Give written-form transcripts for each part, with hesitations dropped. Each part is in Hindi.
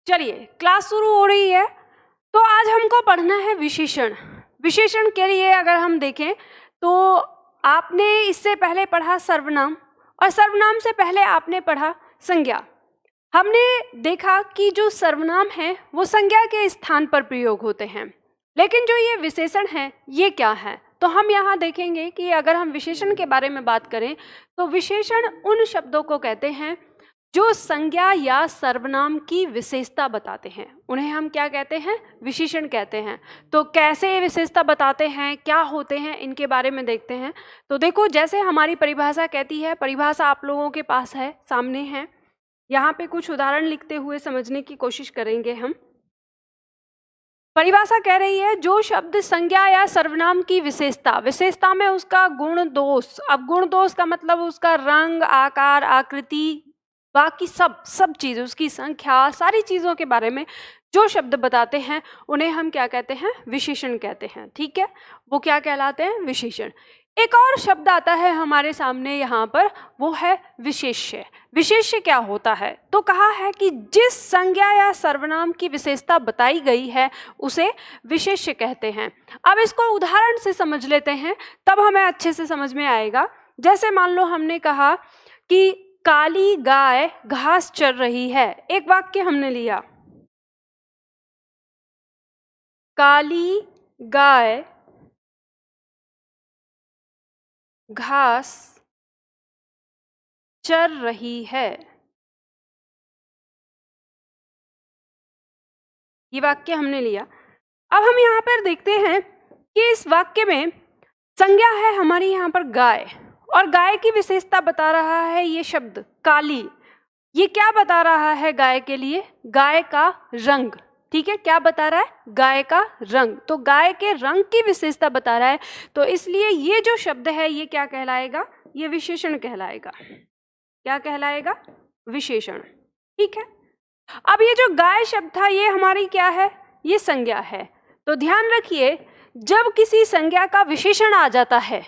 चलिए क्लास शुरू हो रही है। तो आज हमको पढ़ना है विशेषण। विशेषण के लिए अगर हम देखें तो आपने इससे पहले पढ़ा सर्वनाम, और सर्वनाम से पहले आपने पढ़ा संज्ञा। हमने देखा कि जो सर्वनाम है वो संज्ञा के स्थान पर प्रयोग होते हैं, लेकिन जो ये विशेषण है ये क्या है। तो हम यहाँ देखेंगे कि अगर हम विशेषण के बारे में बात करें तो विशेषण उन शब्दों को कहते हैं जो संज्ञा या सर्वनाम की विशेषता बताते हैं, उन्हें हम क्या कहते हैं, विशेषण कहते हैं। तो कैसे विशेषता बताते हैं, क्या होते हैं, इनके बारे में देखते हैं। तो देखो, जैसे हमारी परिभाषा कहती है, परिभाषा आप लोगों के पास है, सामने है। यहाँ पे कुछ उदाहरण लिखते हुए समझने की कोशिश करेंगे हम। परिभाषा कह रही है जो शब्द संज्ञा या सर्वनाम की विशेषता में उसका गुण दोष, अब गुण दोष का मतलब उसका रंग, आकार, आकृति, बाकी सब चीज़, उसकी संख्या, सारी चीज़ों के बारे में जो शब्द बताते हैं उन्हें हम क्या कहते हैं, विशेषण कहते हैं। ठीक है, वो क्या कहलाते हैं, विशेषण। एक और शब्द आता है हमारे सामने यहाँ पर, वो है विशेष्य। विशेष्य क्या होता है, तो कहा है कि जिस संज्ञा या सर्वनाम की विशेषता बताई गई है उसे विशेष्य कहते हैं। अब इसको उदाहरण से समझ लेते हैं, तब हमें अच्छे से समझ में आएगा। जैसे मान लो हमने कहा कि काली गाय घास चर रही है। एक वाक्य हमने लिया, काली गाय घास चर रही है। ये वाक्य हमने लिया। अब हम यहाँ पर देखते हैं कि इस वाक्य में संज्ञा है हमारी यहाँ पर गाय, और गाय की विशेषता बता रहा है ये शब्द काली। ये क्या बता रहा है गाय के लिए, गाय का रंग। ठीक है, क्या बता रहा है, गाय का रंग। तो गाय के रंग की विशेषता बता रहा है, तो इसलिए ये जो शब्द है ये क्या कहलाएगा, ये विशेषण कहलाएगा। क्या कहलाएगा, विशेषण। ठीक है, अब ये जो गाय शब्द था ये हमारी क्या है, ये संज्ञा है। तो ध्यान रखिए, जब किसी संज्ञा का विशेषण आ जाता है,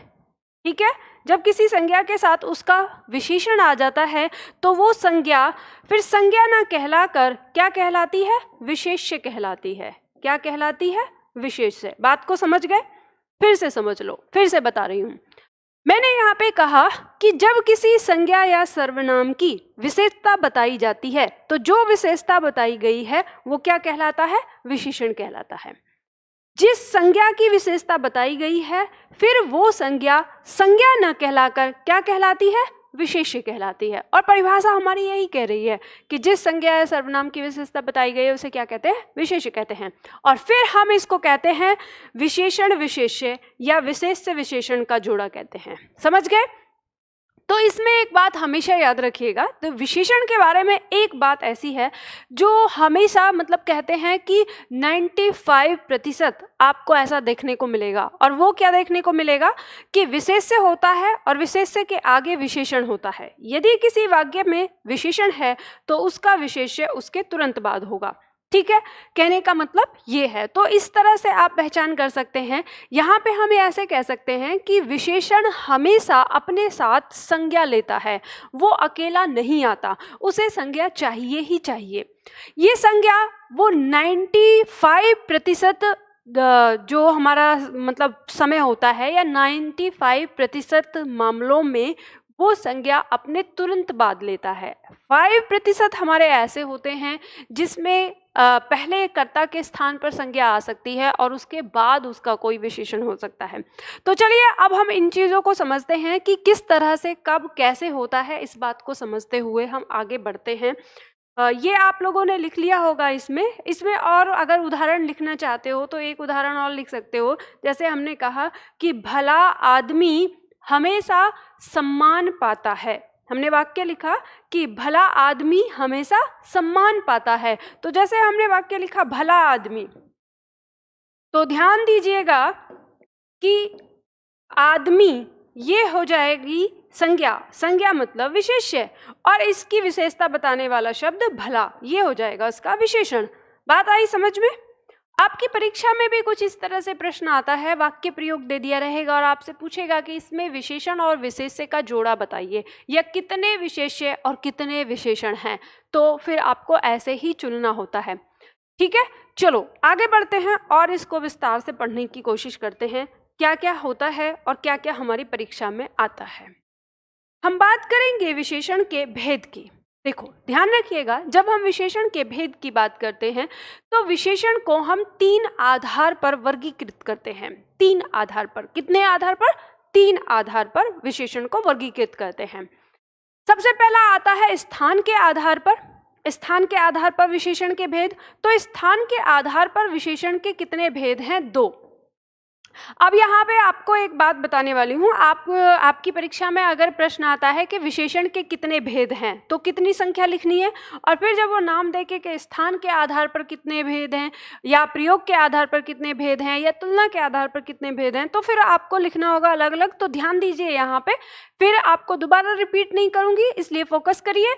ठीक है, जब किसी संज्ञा के साथ उसका विशेषण आ जाता है तो वो संज्ञा फिर संज्ञा ना कहलाकर क्या कहलाती है, विशेष्य कहलाती है। क्या कहलाती है, विशेष्य। बात को समझ गए, फिर से समझ लो, फिर से बता रही हूँ। मैंने यहाँ पे कहा कि जब किसी संज्ञा या सर्वनाम की विशेषता बताई जाती है तो जो विशेषता बताई गई है वो क्या कहलाता है, विशेषण कहलाता है। जिस संज्ञा की विशेषता बताई गई है फिर वो संज्ञा न कहलाकर क्या कहलाती है, विशेष्य कहलाती है। और परिभाषा हमारी यही कह रही है कि जिस संज्ञा या सर्वनाम की विशेषता बताई गई है उसे क्या कहते हैं, विशेष्य कहते हैं। और फिर हम इसको कहते हैं विशेषण विशेष्य या विशेष्य विशेषण का जोड़ा कहते हैं। समझ गए। तो इसमें एक बात हमेशा याद रखिएगा, तो विशेषण के बारे में एक बात ऐसी है जो हमेशा मतलब कहते हैं कि 95% आपको ऐसा देखने को मिलेगा, और वो क्या देखने को मिलेगा कि विशेष्य होता है और विशेष्य के आगे विशेषण होता है। यदि किसी वाक्य में विशेषण है तो उसका विशेष्य उसके तुरंत बाद होगा। ठीक है, कहने का मतलब ये है। तो इस तरह से आप पहचान कर सकते हैं। यहाँ पे हम ऐसे कह सकते हैं कि विशेषण हमेशा अपने साथ संज्ञा लेता है, वो अकेला नहीं आता, उसे संज्ञा चाहिए ही चाहिए। ये संज्ञा वो 95% जो हमारा मतलब समय होता है, या 95% मामलों में वो संज्ञा अपने तुरंत बाद लेता है। 5% हमारे ऐसे होते हैं जिसमें पहले कर्ता के स्थान पर संज्ञा आ सकती है और उसके बाद उसका कोई विशेषण हो सकता है। तो चलिए अब हम इन चीज़ों को समझते हैं कि किस तरह से कब कैसे होता है। इस बात को समझते हुए हम आगे बढ़ते हैं। ये आप लोगों ने लिख लिया होगा इसमें और अगर उदाहरण लिखना चाहते हो तो एक उदाहरण और लिख सकते हो। जैसे हमने कहा कि भला आदमी हमेशा सम्मान पाता है। हमने वाक्य लिखा कि भला आदमी हमेशा सम्मान पाता है। तो जैसे हमने वाक्य लिखा भला आदमी, तो ध्यान दीजिएगा कि आदमी ये हो जाएगी संज्ञा मतलब विशेष्य, और इसकी विशेषता बताने वाला शब्द भला ये हो जाएगा उसका विशेषण। बात आई समझ में। आपकी परीक्षा में भी कुछ इस तरह से प्रश्न आता है, वाक्य प्रयोग दे दिया रहेगा और आपसे पूछेगा कि इसमें विशेषण और विशेष्य का जोड़ा बताइए, या कितने विशेष्य और कितने विशेषण हैं। तो फिर आपको ऐसे ही चुनना होता है। ठीक है, चलो आगे बढ़ते हैं और इसको विस्तार से पढ़ने की कोशिश करते हैं, क्या क्या होता है और क्या क्या हमारी परीक्षा में आता है। हम बात करेंगे विशेषण के भेद की। देखो ध्यान रखिएगा, जब हम विशेषण के भेद की बात करते हैं तो विशेषण को हम 3 आधार पर वर्गीकृत करते हैं। 3 आधार पर, कितने आधार पर? 3 आधार पर विशेषण को वर्गीकृत करते हैं। सबसे पहला आता है स्थान के आधार पर। स्थान के आधार पर विशेषण के भेद। तो स्थान के आधार पर विशेषण के कितने भेद हैं? 2। अब यहाँ पे आपको एक बात बताने वाली हूँ, आपकी परीक्षा में अगर प्रश्न आता है कि विशेषण के कितने भेद हैं, तो कितनी संख्या लिखनी है, और फिर जब वो नाम देके कि स्थान के आधार पर कितने भेद हैं, या प्रयोग के आधार पर कितने भेद हैं, या तुलना के आधार पर कितने भेद हैं, तो फिर आपको लिखना होगा अलग अलग। तो ध्यान दीजिए यहाँ पे, फिर आपको दोबारा रिपीट नहीं करूँगी, इसलिए फोकस करिए।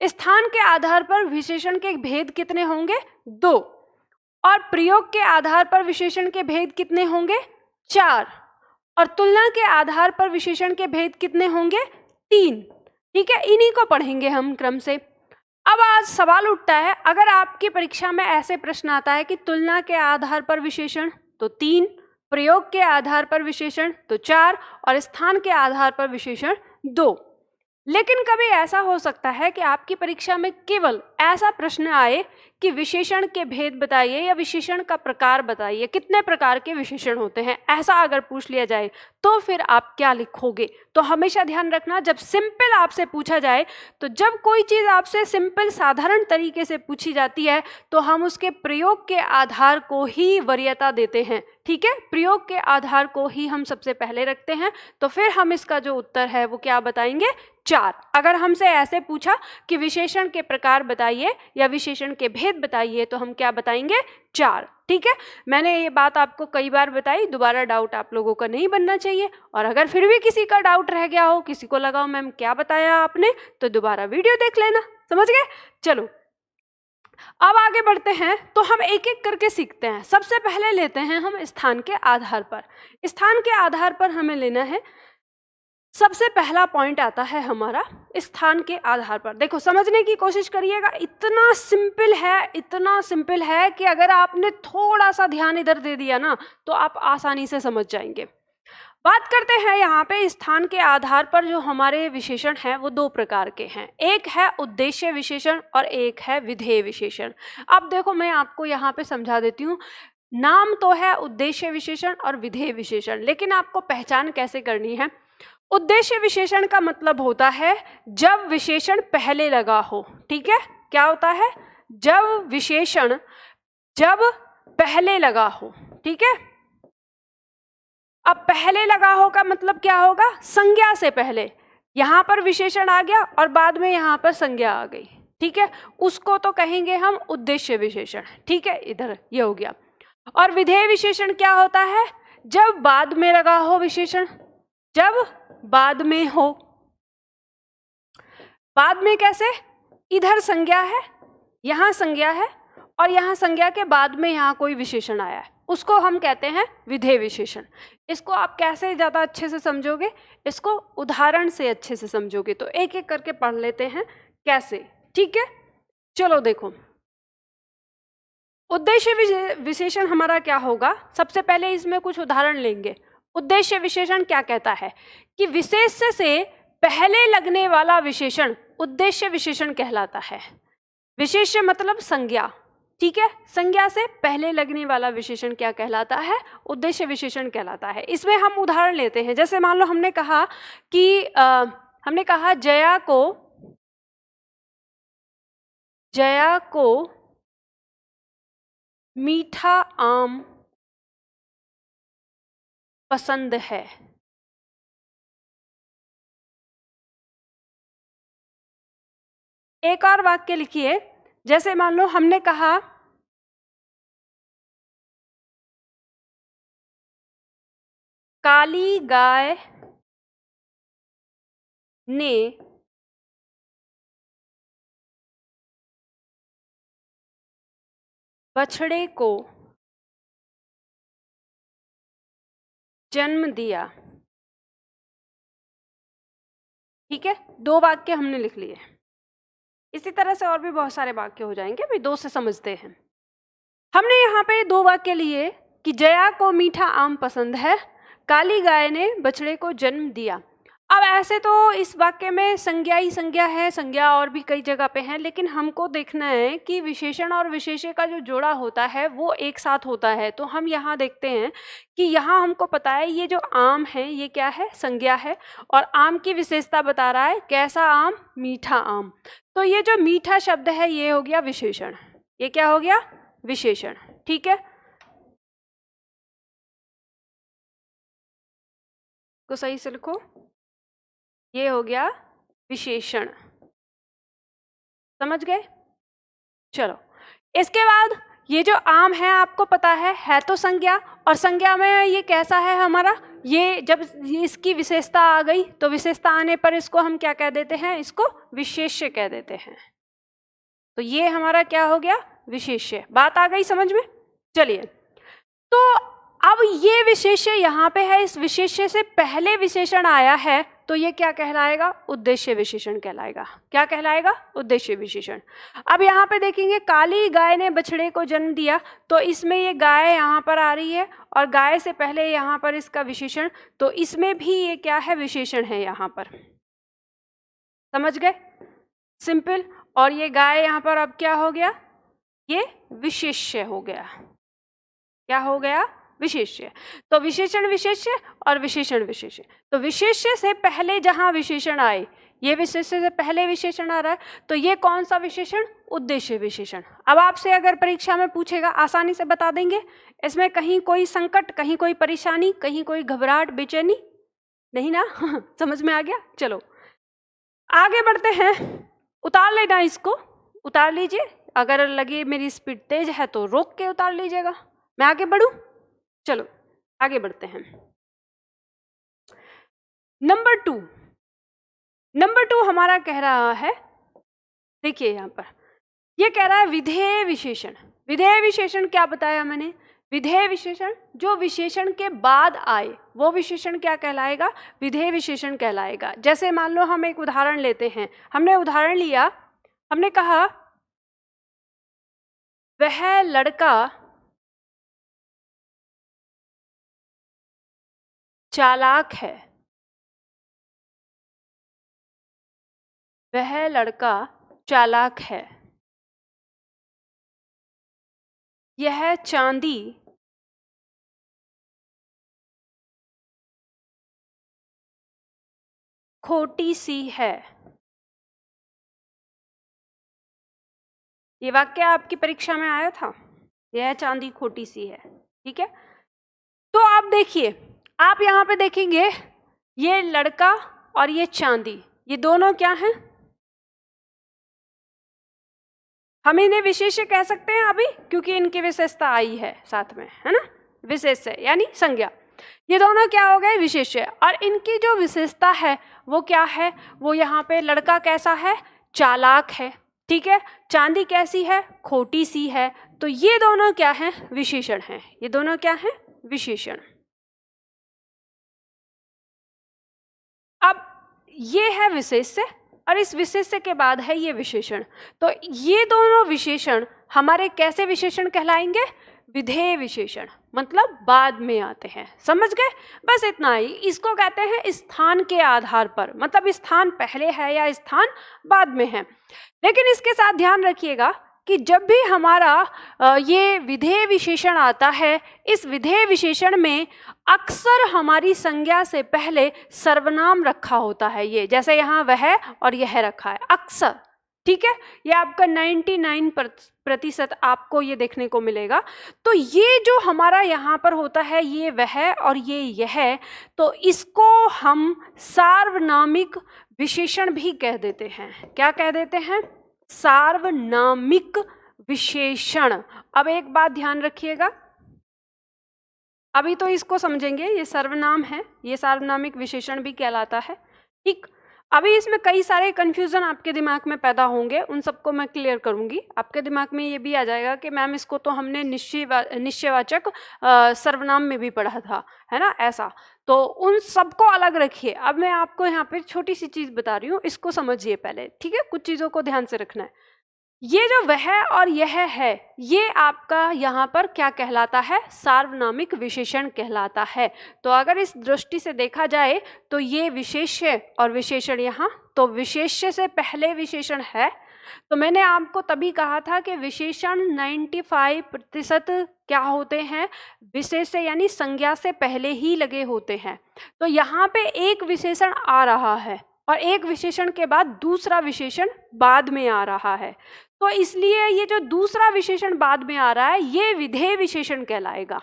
स्थान के आधार पर विशेषण के भेद कितने होंगे? 2। और प्रयोग के आधार पर विशेषण के भेद कितने होंगे? 4। और तुलना के आधार पर विशेषण के भेद कितने होंगे? 3। ठीक है, इन्हीं को पढ़ेंगे हम क्रम से। अब आज सवाल उठता है, अगर आपकी परीक्षा में ऐसे प्रश्न आता है कि तुलना के आधार पर विशेषण तो 3, प्रयोग के आधार पर विशेषण तो 4, और स्थान के आधार पर विशेषण 2। लेकिन कभी ऐसा हो सकता है कि आपकी परीक्षा में केवल ऐसा प्रश्न आए कि विशेषण के भेद बताइए या विशेषण का प्रकार बताइए, कितने प्रकार के विशेषण होते हैं, ऐसा अगर पूछ लिया जाए तो फिर आप क्या लिखोगे। तो हमेशा ध्यान रखना, जब सिंपल आपसे पूछा जाए, तो जब कोई चीज़ आपसे सिंपल साधारण तरीके से पूछी जाती है तो हम उसके प्रयोग के आधार को ही वरीयता देते हैं। ठीक है, प्रयोग के आधार को ही हम सबसे पहले रखते हैं। तो फिर हम इसका जो उत्तर है वो क्या बताएंगे? 4। अगर हमसे ऐसे पूछा कि विशेषण के प्रकार बताइए या विशेषण के भेद बताइए तो हम क्या बताएंगे? 4। ठीक है, मैंने ये बात आपको कई बार बताई, दोबारा डाउट आप लोगों का नहीं बनना चाहिए। और अगर फिर भी किसी का डाउट रह गया हो, किसी को लगा हो मैम क्या बताया आपने, तो दोबारा वीडियो देख लेना। समझ गए? चलो अब आगे बढ़ते हैं, तो हम एक एक करके सीखते हैं। सबसे पहले लेते हैं हम स्थान के आधार पर। स्थान के आधार पर हमें लेना है, सबसे पहला पॉइंट आता है हमारा स्थान के आधार पर। देखो समझने की कोशिश करिएगा, इतना सिंपल है कि अगर आपने थोड़ा सा ध्यान इधर दे दिया ना तो आप आसानी से समझ जाएंगे। बात करते हैं यहाँ पे स्थान के आधार पर जो हमारे विशेषण हैं वो 2 प्रकार के हैं। एक है उद्देश्य विशेषण और एक है विधेय विशेषण। अब देखो मैं आपको यहाँ पे समझा देती हूँ, नाम तो है उद्देश्य विशेषण और विधेय विशेषण, लेकिन आपको पहचान कैसे करनी है। उद्देश्य विशेषण का मतलब होता है जब विशेषण पहले लगा हो। ठीक है, क्या होता है? जब विशेषण पहले लगा हो। ठीक है, अब पहले लगा हो का मतलब क्या होगा? संज्ञा से पहले यहाँ पर विशेषण आ गया और बाद में यहाँ पर संज्ञा आ गई। ठीक है, उसको तो कहेंगे हम उद्देश्य विशेषण। ठीक है, इधर ये हो गया। और विधेय विशेषण क्या होता है? जब बाद में लगा हो विशेषण, जब बाद में हो। बाद में कैसे? इधर संज्ञा है, यहाँ संज्ञा है, और यहाँ संज्ञा के बाद में यहाँ कोई विशेषण आया है, उसको हम कहते हैं विधेय विशेषण। इसको आप कैसे ज़्यादा अच्छे से समझोगे? इसको उदाहरण से अच्छे से समझोगे। तो एक एक करके पढ़ लेते हैं कैसे। ठीक है, चलो देखो, उद्देश्य विशेषण हमारा क्या होगा? सबसे पहले इसमें कुछ उदाहरण लेंगे। उद्देश्य विशेषण क्या कहता है कि विशेष्य से पहले लगने वाला विशेषण उद्देश्य विशेषण कहलाता है। विशेष्य मतलब संज्ञा। ठीक है, संज्ञा से पहले लगने वाला विशेषण क्या कहलाता है? उद्देश्य विशेषण कहलाता है। इसमें हम उदाहरण लेते हैं, जैसे मान लो हमने कहा जया को मीठा आम पसंद है। एक और वाक्य लिखिए, जैसे मान लो हमने कहा काली गाय ने बछड़े को जन्म दिया। ठीक है, 2 वाक्य हमने लिख लिए। इसी तरह से और भी बहुत सारे वाक्य हो जाएंगे, अभी 2 से समझते हैं। हमने यहाँ पे 2 वाक्य लिए कि जया को मीठा आम पसंद है, काली गाय ने बछड़े को जन्म दिया। अब ऐसे तो इस वाक्य में संज्ञा ही संज्ञा है, संज्ञा और भी कई जगह पे है, लेकिन हमको देखना है कि विशेषण और विशेष्य का जो जोड़ा होता है वो एक साथ होता है। तो हम यहाँ देखते हैं कि यहाँ हमको पता है ये जो आम है ये क्या है, संज्ञा है, और आम की विशेषता बता रहा है। कैसा आम? मीठा आम। तो ये जो मीठा शब्द है ये हो गया विशेषण। ये क्या हो गया? विशेषण। ठीक है, को सही से लिखो, ये हो गया विशेषण। समझ गए? चलो, इसके बाद ये जो आम है आपको पता है तो संज्ञा, और संज्ञा में ये कैसा है हमारा, ये जब इसकी विशेषता आ गई तो विशेषता आने पर इसको हम क्या कह देते हैं? इसको विशेष्य कह देते हैं। तो ये हमारा क्या हो गया? विशेष्य। बात आ गई समझ में? चलिए, तो अब ये विशेष्य यहाँ पे है, इस विशेष्य से पहले विशेषण आया है तो ये क्या कहलाएगा? उद्देश्य विशेषण कहलाएगा। क्या कहलाएगा? उद्देश्य विशेषण। अब यहाँ पे देखेंगे काली गाय ने बछड़े को जन्म दिया, तो इसमें ये गाय यहाँ पर आ रही है और गाय से पहले यहाँ पर इसका विशेषण, तो इसमें भी ये क्या है? विशेषण है यहाँ पर। समझ गए? सिंपल। और ये गाय यहाँ पर अब क्या हो गया? ये विशेष्य हो गया। क्या हो गया? विशेष्य। तो विशेषण विशेष्य और विशेषण विशेष्य। तो विशेष्य से पहले जहां विशेषण आए, ये विशेष्य से पहले विशेषण आ रहा है, तो ये कौन सा विशेषण? उद्देश्य विशेषण। अब आपसे अगर परीक्षा में पूछेगा आसानी से बता देंगे, इसमें कहीं कोई संकट, कहीं कोई परेशानी, कहीं कोई घबराहट, बेचैनी नहीं ना? समझ में आ गया? चलो आगे बढ़ते हैं। उतार लेना, इसको उतार लीजिए। अगर लगे मेरी स्पीड तेज है तो रोक के उतार लीजिएगा। मैं आगे बढ़ूं? चलो आगे बढ़ते हैं। नंबर 2 हमारा कह रहा है, देखिए यहाँ पर ये कह रहा है विधेय विशेषण। विधेय विशेषण क्या बताया मैंने? विधेय विशेषण जो विशेषण के बाद आए वो विशेषण क्या कहलाएगा? विधेय विशेषण कहलाएगा। जैसे मान लो हम एक उदाहरण लेते हैं। हमने उदाहरण लिया, हमने कहा वह लड़का चालाक है। वह लड़का चालाक है। यह चांदी खोटी सी है। ये वाक्य आपकी परीक्षा में आया था, यह चांदी खोटी सी है। ठीक है, तो आप देखिए, आप यहाँ पे देखेंगे ये लड़का और ये चांदी, ये दोनों क्या हैं? हम इन्हें विशेष्य कह सकते हैं अभी, क्योंकि इनकी विशेषता आई है साथ में, है ना? विशेष्य यानी संज्ञा। ये दोनों क्या हो गए? विशेष्य। और इनकी जो विशेषता है वो क्या है? वो यहाँ पे लड़का कैसा है? चालाक है। ठीक है, चांदी कैसी है? खोटी सी है। तो ये दोनों क्या हैं? विशेषण हैं। ये दोनों क्या हैं? विशेषण। अब ये है विशेष्य और इस विशेष्य के बाद है ये विशेषण। तो ये दोनों विशेषण हमारे कैसे विशेषण कहलाएंगे? विधेय विशेषण, मतलब बाद में आते हैं। समझ गए? बस इतना ही। इसको कहते हैं स्थान के आधार पर, मतलब स्थान पहले है या स्थान बाद में है। लेकिन इसके साथ ध्यान रखिएगा कि जब भी हमारा ये विधेय विशेषण आता है, इस विधेय विशेषण में अक्सर हमारी संज्ञा से पहले सर्वनाम रखा होता है। ये जैसे यहाँ वह और यह रखा है अक्सर। ठीक है, ये आपका 99% आपको ये देखने को मिलेगा। तो ये जो हमारा यहाँ पर होता है, ये वह और ये यह, तो इसको हम सार्वनामिक विशेषण भी कह देते हैं। क्या कह देते हैं? सार्वनामिक विशेषण। अब एक बात ध्यान रखिएगा, अभी तो इसको समझेंगे, ये सर्वनाम है, ये सार्वनामिक विशेषण भी कहलाता है। ठीक, अभी इसमें कई सारे कन्फ्यूज़न आपके दिमाग में पैदा होंगे, उन सबको मैं क्लियर करूंगी। आपके दिमाग में ये भी आ जाएगा कि मैम इसको तो हमने निश्चयवाचक सर्वनाम में भी पढ़ा था, है ना, ऐसा। तो उन सबको अलग रखिए। अब मैं आपको यहाँ पे छोटी सी चीज़ बता रही हूँ, इसको समझिए पहले, ठीक है। कुछ चीज़ों को ध्यान से रखना है। ये जो वह और यह है, ये आपका यहाँ पर क्या कहलाता है? सार्वनामिक विशेषण कहलाता है। तो अगर इस दृष्टि से देखा जाए तो ये विशेष्य और विशेषण यहाँ, तो विशेष्य से पहले विशेषण है। तो मैंने आपको तभी कहा था कि विशेषण 95% क्या होते हैं? विशेष्य यानी संज्ञा से पहले ही लगे होते हैं। तो यहाँ पे एक विशेषण आ रहा है और एक विशेषण के बाद दूसरा विशेषण बाद में आ रहा है। तो इसलिए ये जो दूसरा विशेषण बाद में आ रहा है, ये विधेय विशेषण कहलाएगा।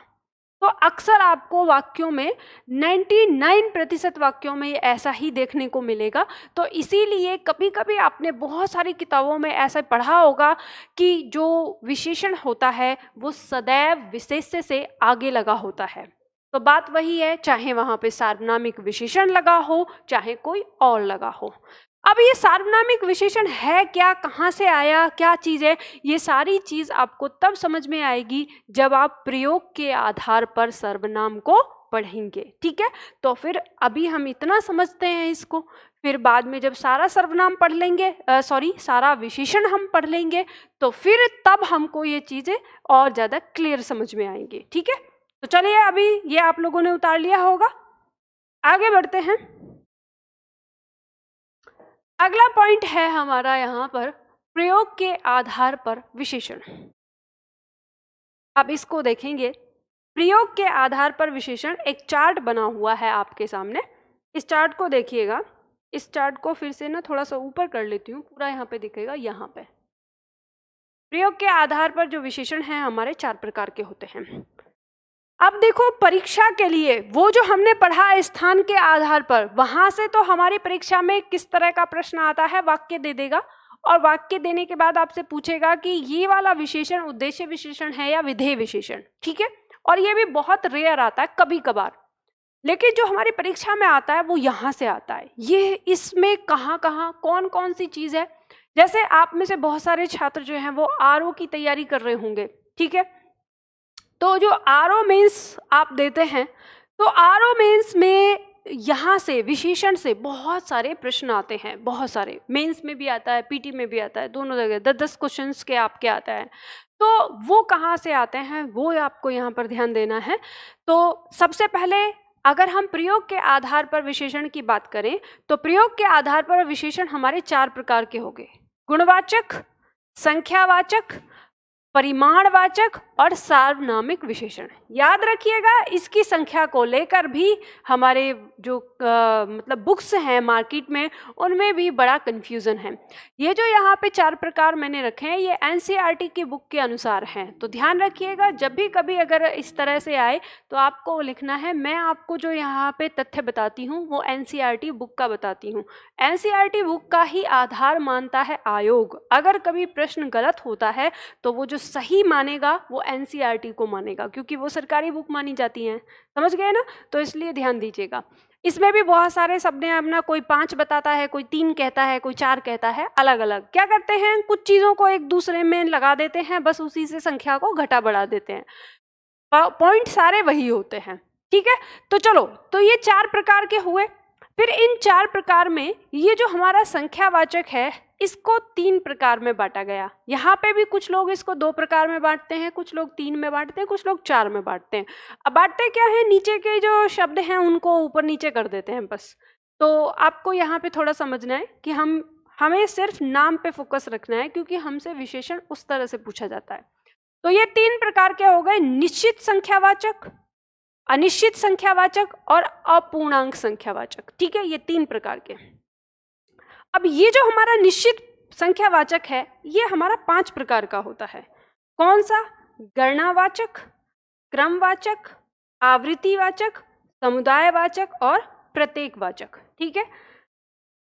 तो अक्सर आपको वाक्यों में 99% वाक्यों में ऐसा ही देखने को मिलेगा। तो इसीलिए कभी कभी आपने बहुत सारी किताबों में ऐसा पढ़ा होगा कि जो विशेषण होता है वो सदैव विशेष्य से आगे लगा होता है। तो बात वही है, चाहे वहाँ पे सार्वनामिक विशेषण लगा हो, चाहे कोई और लगा हो। अब ये सार्वनामिक विशेषण है क्या, कहाँ से आया, क्या चीज़ है, ये सारी चीज़ आपको तब समझ में आएगी जब आप प्रयोग के आधार पर सर्वनाम को पढ़ेंगे, ठीक है। तो फिर अभी हम इतना समझते हैं इसको, फिर बाद में जब सारा सर्वनाम पढ़ लेंगे, सारा विशेषण हम पढ़ लेंगे, तो फिर तब हमको ये चीज़ें और ज़्यादा क्लियर समझ में आएंगी, ठीक है। तो चलिए, अभी ये आप लोगों ने उतार लिया होगा, आगे बढ़ते हैं। अगला पॉइंट है हमारा यहाँ पर प्रयोग के आधार पर विशेषण। अब इसको देखेंगे, प्रयोग के आधार पर विशेषण। एक चार्ट बना हुआ है आपके सामने, इस चार्ट को देखिएगा। इस चार्ट को फिर से ना थोड़ा सा ऊपर कर लेती हूँ, पूरा यहाँ पे दिखेगा। यहाँ पे प्रयोग के आधार पर जो विशेषण हैं हमारे 4 प्रकार के होते हैं। अब देखो, परीक्षा के लिए वो जो हमने पढ़ा स्थान के आधार पर, वहां से तो हमारी परीक्षा में किस तरह का प्रश्न आता है, वाक्य दे देगा और वाक्य देने के बाद आपसे पूछेगा कि ये वाला विशेषण उद्देश्य विशेषण है या विधेय विशेषण, ठीक है। और ये भी बहुत रेयर आता है, कभी कभार, लेकिन जो हमारी परीक्षा में आता है वो यहाँ से आता है। ये इसमें कहाँ कहाँ कौन कौन सी चीज़ है, जैसे आप में से बहुत सारे छात्र जो हैं वो आरओ की तैयारी कर रहे होंगे, ठीक है। तो जो आरओ मेंस आप देते हैं, तो आरओ मेंस में यहाँ से विशेषण से बहुत सारे प्रश्न आते हैं, बहुत सारे। मेंस में भी आता है, पीटी में भी आता है, दोनों जगह 10-10 क्वेश्चंस के आपके आता है। तो वो कहाँ से आते हैं वो आपको यहाँ पर ध्यान देना है। तो सबसे पहले अगर हम प्रयोग के आधार पर विशेषण की बात करें, तो प्रयोग के आधार पर विशेषण हमारे 4 प्रकार के होंगे: गुणवाचक, संख्यावाचक, परिमाणवाचक और सार्वनामिक विशेषण। याद रखिएगा, इसकी संख्या को लेकर भी हमारे जो मतलब बुक्स हैं मार्केट में, उनमें भी बड़ा कन्फ्यूज़न है। ये जो यहाँ पे 4 प्रकार मैंने रखे हैं, ये एनसीईआरटी की बुक के अनुसार हैं। तो ध्यान रखिएगा, जब भी कभी अगर इस तरह से आए तो आपको लिखना है, मैं आपको जो यहाँ पे तथ्य बताती हूँ वो एनसीईआरटी बुक का बताती हूँ। एनसीईआरटी बुक का ही आधार मानता है आयोग। अगर कभी प्रश्न गलत होता है तो वो जो सही मानेगा वो एनसीईआरटी को मानेगा, क्योंकि वो सरकारी बुक मानी जाती हैं, समझ गए ना। तो इसलिए ध्यान दीजिएगा। इसमें भी बहुत सारे शब्द हैं अपना, कोई 5 बताता है, कोई 3 कहता है, कोई 4 कहता है, अलग अलग। क्या करते हैं, कुछ चीज़ों को एक दूसरे में लगा देते हैं, बस उसी से संख्या को घटा बढ़ा देते हैं। पॉइंट सारे वही होते हैं, ठीक है। तो चलो, तो ये 4 प्रकार के हुए। फिर इन 4 प्रकार में ये जो हमारा संख्यावाचक है, इसको 3 प्रकार में बांटा गया। यहाँ पे भी कुछ लोग इसको 2 प्रकार में बांटते हैं, कुछ लोग 3 में बांटते हैं, कुछ लोग 4 में बांटते हैं। अब बांटते क्या है, नीचे के जो शब्द हैं उनको ऊपर नीचे कर देते हैं बस। तो आपको यहाँ पे थोड़ा समझना है कि हमें सिर्फ नाम पे फोकस रखना है, क्योंकि हमसे विशेषण उस तरह से पूछा जाता है। तो ये 3 प्रकार के हो गए: निश्चित संख्यावाचक, अनिश्चित संख्यावाचक और अपूर्णांक संख्यावाचक, ठीक है। ये 3 प्रकार के। अब ये जो हमारा निश्चित संख्यावाचक है, ये हमारा 5 प्रकार का होता है। कौन सा? गणनावाचक, क्रमवाचक, आवृत्तिवाचक, समुदायवाचक और प्रत्येकवाचक, ठीक है।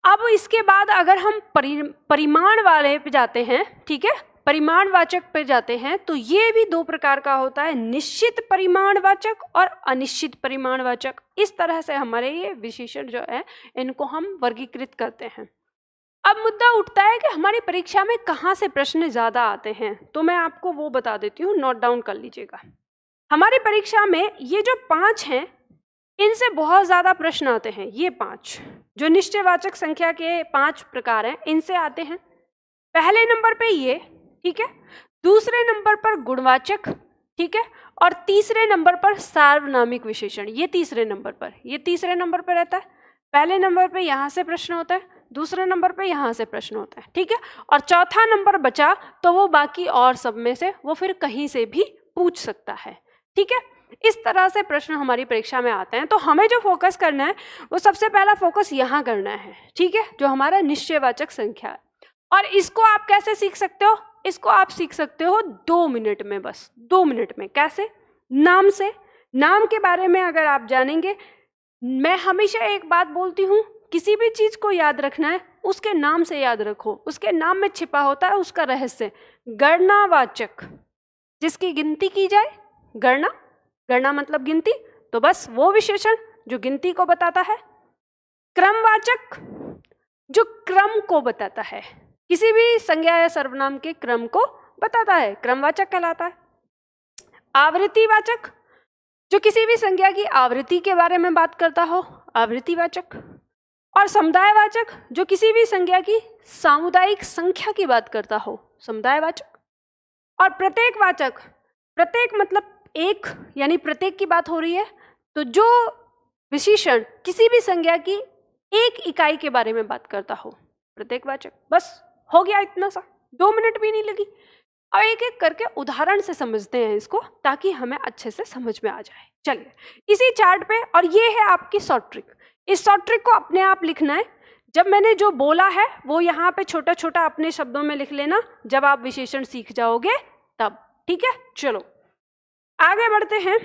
अब इसके बाद अगर हम परिमाण वाले पे जाते हैं, ठीक है, परिमाणवाचक पे जाते हैं तो ये भी दो प्रकार का होता है, निश्चित परिमाणवाचक और अनिश्चित परिमाणवाचक। इस तरह से हमारे ये विशेषण जो है इनको हम वर्गीकृत करते हैं। अब मुद्दा उठता है कि हमारी परीक्षा में कहाँ से प्रश्न ज़्यादा आते हैं, तो मैं आपको वो बता देती हूँ, नोट डाउन कर लीजिएगा। हमारी परीक्षा में ये जो 5 हैं इनसे बहुत ज़्यादा प्रश्न आते हैं। ये 5 जो निश्चयवाचक संख्या के 5 प्रकार हैं इनसे आते हैं। पहले नंबर पे ये, ठीक है, दूसरे नंबर पर गुणवाचक, ठीक है, और तीसरे नंबर पर सार्वनामिक विशेषण। ये तीसरे नंबर पर रहता है। पहले नंबर पे यहाँ से प्रश्न होता है, दूसरे नंबर पे यहाँ से प्रश्न होता है, ठीक है, और चौथा नंबर बचा तो वो बाकी और सब में से वो फिर कहीं से भी पूछ सकता है, ठीक है। इस तरह से प्रश्न हमारी परीक्षा में आते हैं। तो हमें जो फोकस करना है वो सबसे पहला फोकस यहाँ करना है, ठीक है, जो हमारा निश्चयवाचक संख्या है। और इसको आप कैसे सीख सकते हो? इसको आप सीख सकते हो 2 मिनट में, बस 2 मिनट में। कैसे? नाम से। नाम के बारे में अगर आप जानेंगे, मैं हमेशा एक बात बोलती हूँ, किसी भी चीज को याद रखना है उसके नाम से याद रखो। उसके नाम में छिपा होता है उसका रहस्य। गणनावाचक, जिसकी गिनती की जाए, गणना मतलब गिनती, तो बस वो विशेषण जो गिनती को बताता है। क्रमवाचक, जो क्रम को बताता है, किसी भी संज्ञा या सर्वनाम के क्रम को बताता है, क्रमवाचक कहलाता है। आवृत्तिवाचक, जो किसी भी संज्ञा की आवृत्ति के बारे में बात करता हो, आवृत्तिवाचक। और समुदायवाचक, जो किसी भी संज्ञा की सामुदायिक संख्या की बात करता हो, समुदायवाचक। और प्रत्येकवाचक, प्रत्येक मतलब एक, यानी प्रत्येक की बात हो रही है, तो जो विशेषण किसी भी संज्ञा की एक इकाई के बारे में बात करता हो, प्रत्येकवाचक। बस हो गया इतना सा, 2 मिनट भी नहीं लगी। अब एक एक करके उदाहरण से समझते हैं इसको, ताकि हमें अच्छे से समझ में आ जाए। चलिए इसी चार्ट पे, और ये है आपकी शॉर्ट ट्रिक। इस शॉर्ट ट्रिक को अपने आप लिखना है। जब मैंने जो बोला है वो यहाँ पे छोटा छोटा अपने शब्दों में लिख लेना, जब आप विशेषण सीख जाओगे तब, ठीक है। चलो आगे बढ़ते हैं,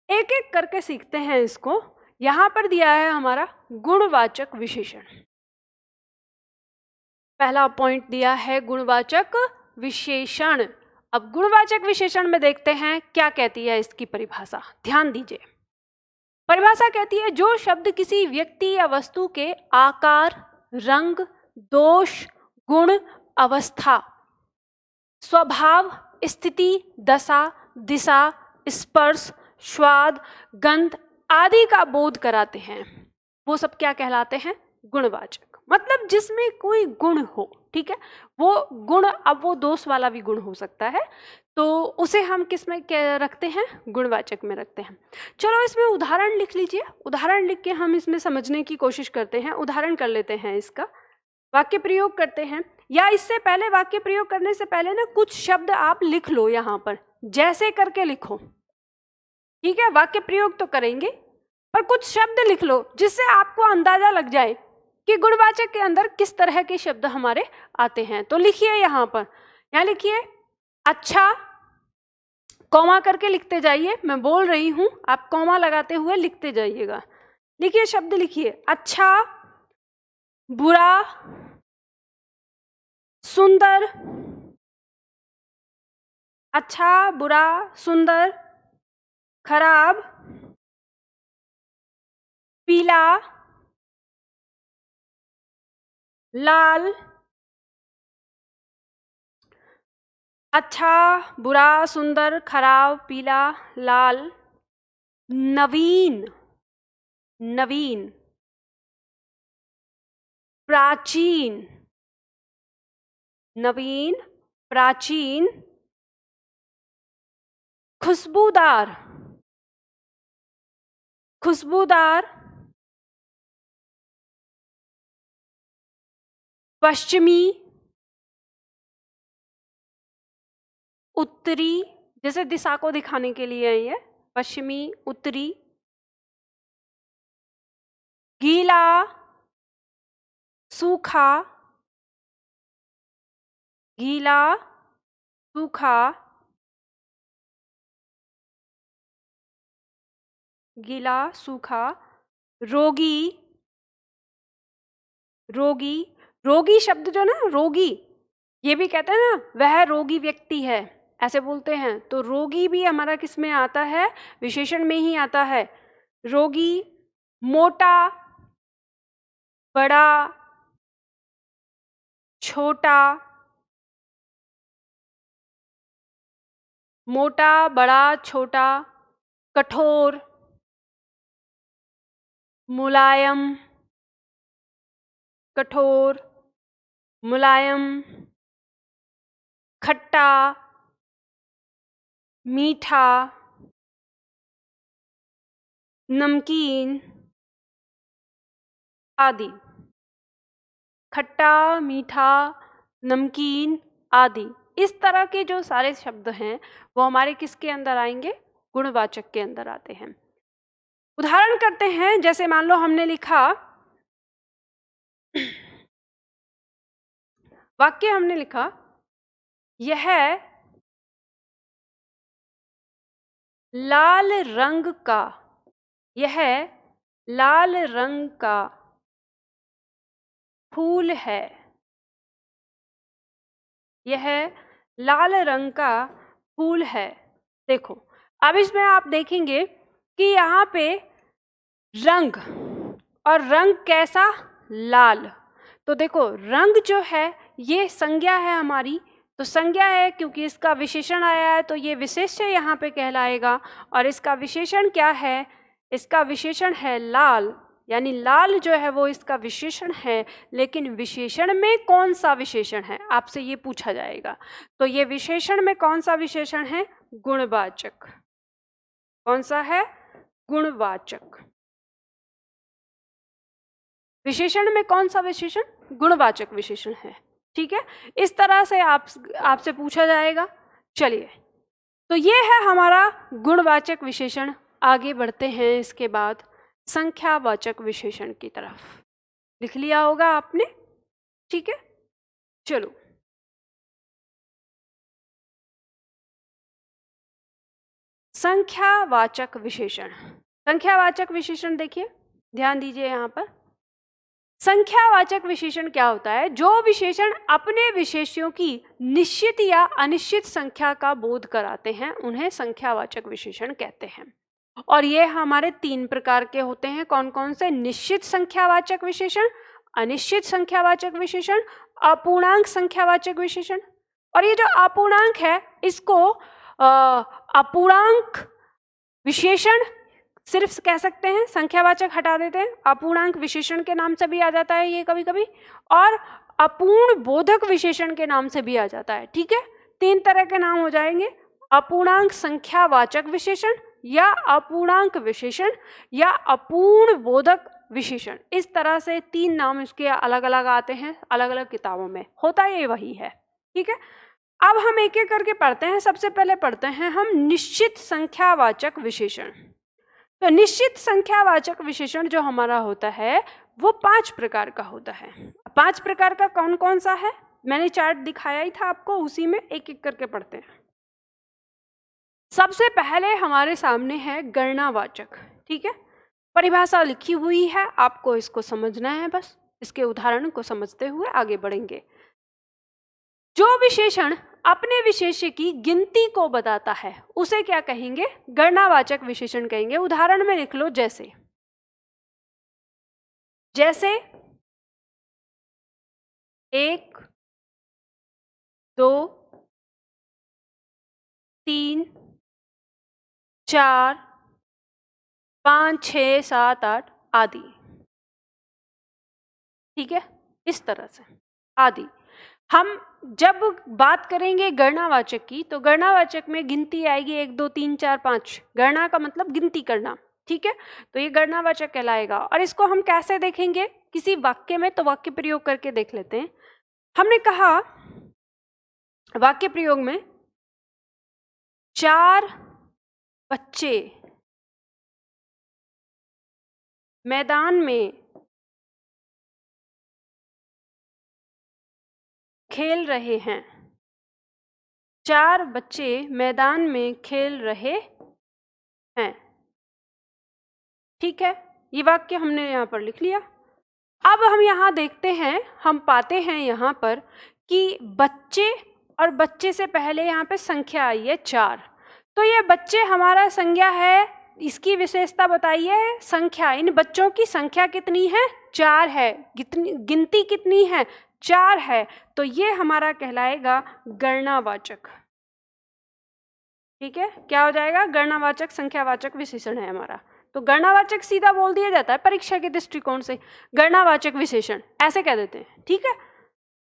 एक एक करके सीखते हैं इसको। यहाँ पर दिया है हमारा गुणवाचक विशेषण। पहला पॉइंट दिया है गुणवाचक विशेषण। अब गुणवाचक विशेषण में देखते हैं क्या कहती है इसकी परिभाषा। ध्यान दीजिए, परिभाषा कहती है जो शब्द किसी व्यक्ति या वस्तु के आकार, रंग, दोष, गुण, अवस्था, स्वभाव, स्थिति, दशा, दिशा, स्पर्श, स्वाद, गंध आदि का बोध कराते हैं, वो सब क्या कहलाते हैं? गुणवाचक। मतलब जिसमें कोई गुण हो, ठीक है, वो गुण, अब वो दोष वाला भी गुण हो सकता है, तो उसे हम किस में रखते हैं? गुणवाचक में रखते हैं। चलो इसमें उदाहरण लिख लीजिए। उदाहरण लिख के हम इसमें समझने की कोशिश करते हैं। उदाहरण कर लेते हैं, इसका वाक्य प्रयोग करते हैं। या इससे पहले, वाक्य प्रयोग करने से पहले ना कुछ शब्द आप लिख लो यहाँ पर, जैसे करके लिखो, ठीक है। वाक्य प्रयोग तो करेंगे पर कुछ शब्द लिख लो जिससे आपको अंदाजा लग जाए कि गुणवाचक के अंदर किस तरह के शब्द हमारे आते हैं। तो लिखिए यहाँ पर, यहाँ लिखिए अच्छा, कॉमा करके लिखते जाइए। मैं बोल रही हूँ, आप कॉमा लगाते हुए लिखते जाइएगा। लिखिए, शब्द लिखिए, अच्छा, बुरा, सुंदर, अच्छा, बुरा, सुंदर, खराब, पीला, लाल, अच्छा, बुरा, सुंदर, खराब, पीला, लाल, नवीन, नवीन, प्राचीन, नवीन, प्राचीन, खुशबूदार, खुशबूदार, पश्चिमी, उत्तरी, जैसे दिशा को दिखाने के लिए है ये, पश्चिमी, उत्तरी, गीला, सूखा, गीला, सूखा, गीला, सूखा, रोगी, रोगी। रोगी शब्द जो ना, रोगी, ये भी कहते हैं ना, वह रोगी व्यक्ति है, ऐसे बोलते हैं। तो रोगी भी हमारा किस में आता है? विशेषण में ही आता है। रोगी, मोटा, बड़ा, छोटा, मोटा, बड़ा, छोटा, कठोर, मुलायम, कठोर, मुलायम, खट्टा, मीठा, नमकीन आदि। खट्टा, मीठा, नमकीन आदि, इस तरह के जो सारे शब्द हैं वो हमारे किसके अंदर आएंगे? गुणवाचक के अंदर आते हैं। उदाहरण करते हैं, जैसे मान लो हमने लिखा, वाक्य हमने लिखा, यह लाल रंग का, यह लाल रंग का फूल है। यह लाल रंग का फूल है। देखो, अब इसमें आप देखेंगे कि यहाँ पे रंग, और रंग कैसा? लाल। तो देखो, रंग जो है ये संज्ञा है हमारी, तो संज्ञा है क्योंकि इसका विशेषण आया है, तो ये विशेष्य यहाँ पे कहलाएगा। और इसका विशेषण क्या है? इसका विशेषण है लाल, यानी लाल जो है वो इसका विशेषण है। लेकिन विशेषण में कौन सा विशेषण है, आपसे ये पूछा जाएगा। तो ये विशेषण में कौन सा विशेषण है? गुणवाचक। कौन सा है? गुणवाचक। विशेषण में कौन सा विशेषण? गुणवाचक विशेषण है। ठीक है, इस तरह से आपसे पूछा जाएगा। चलिए, तो ये है हमारा गुणवाचक विशेषण। आगे बढ़ते हैं इसके बाद संख्यावाचक विशेषण की तरफ। लिख लिया होगा आपने? ठीक है, चलो। संख्यावाचक विशेषण। संख्यावाचक विशेषण देखिए, ध्यान दीजिए यहाँ पर। संख्यावाचक विशेषण क्या होता है? जो विशेषण अपने विशेष्यों की निश्चित या अनिश्चित संख्या का बोध कराते हैं उन्हें संख्यावाचक विशेषण कहते हैं। और ये हमारे 3 प्रकार के होते हैं। कौन कौन से? निश्चित संख्यावाचक विशेषण, अनिश्चित संख्यावाचक विशेषण, अपूर्णांक संख्यावाचक विशेषण। और ये जो अपूर्णांक है इसको अपूर्णांक विशेषण सिर्फ कह सकते हैं, संख्यावाचक हटा देते हैं। अपूर्णांक विशेषण के नाम से भी आ जाता है ये कभी कभी, और अपूर्ण बोधक विशेषण के नाम से भी आ जाता है। ठीक है, 3 तरह के नाम हो जाएंगे, अपूर्णांक संख्यावाचक विशेषण, या अपूर्णांक विशेषण, या अपूर्ण बोधक विशेषण। इस तरह से 3 नाम इसके अलग अलग आते हैं अलग अलग किताबों में। होता ये वही है। ठीक है, अब हम एक एक करके पढ़ते हैं। सबसे पहले पढ़ते हैं हम निश्चित संख्यावाचक विशेषण। तो निश्चित संख्यावाचक विशेषण जो हमारा होता है वो 5 प्रकार का होता है। 5 प्रकार का कौन कौन सा है? मैंने चार्ट दिखाया ही था आपको, उसी में एक एक करके पढ़ते हैं। सबसे पहले हमारे सामने है गणनावाचक। ठीक है, परिभाषा लिखी हुई है, आपको इसको समझना है बस। इसके उदाहरण को समझते हुए आगे बढ़ेंगे। जो विशेषण अपने विशेष्य की गिनती को बताता है उसे क्या कहेंगे? गणनावाचक विशेषण कहेंगे। उदाहरण में लिख लो, जैसे 1, 2, 3, 4, 5, 6, 7, 8 आदि। ठीक है, इस तरह से आदि। हम जब बात करेंगे गणनावाचक की तो गणनावाचक में गिनती आएगी 1, 2, 3, 4, 5। गणना का मतलब गिनती करना। ठीक है, तो ये गणनावाचक कहलाएगा। और इसको हम कैसे देखेंगे? किसी वाक्य में, तो वाक्य प्रयोग करके देख लेते हैं। हमने कहा वाक्य प्रयोग में 4 बच्चे मैदान में खेल रहे हैं। 4 बच्चे मैदान में खेल रहे हैं। ठीक है, ये वाक्य हमने यहाँ पर लिख लिया। अब हम यहाँ देखते हैं, हम पाते हैं यहाँ पर कि बच्चे और बच्चे से पहले यहाँ पे संख्या आई है 4, तो ये बच्चे हमारा संज्ञा है, इसकी विशेषता बताइए। संख्या, इन बच्चों की संख्या कितनी है? 4 है। गिनती कितनी है? 4 है। तो ये हमारा कहलाएगा गणनावाचक। ठीक है, क्या हो जाएगा? गणनावाचक संख्यावाचक विशेषण है हमारा। तो गणनावाचक सीधा बोल दिया जाता है परीक्षा के दृष्टिकोण से, गणनावाचक विशेषण ऐसे कह देते हैं। ठीक है,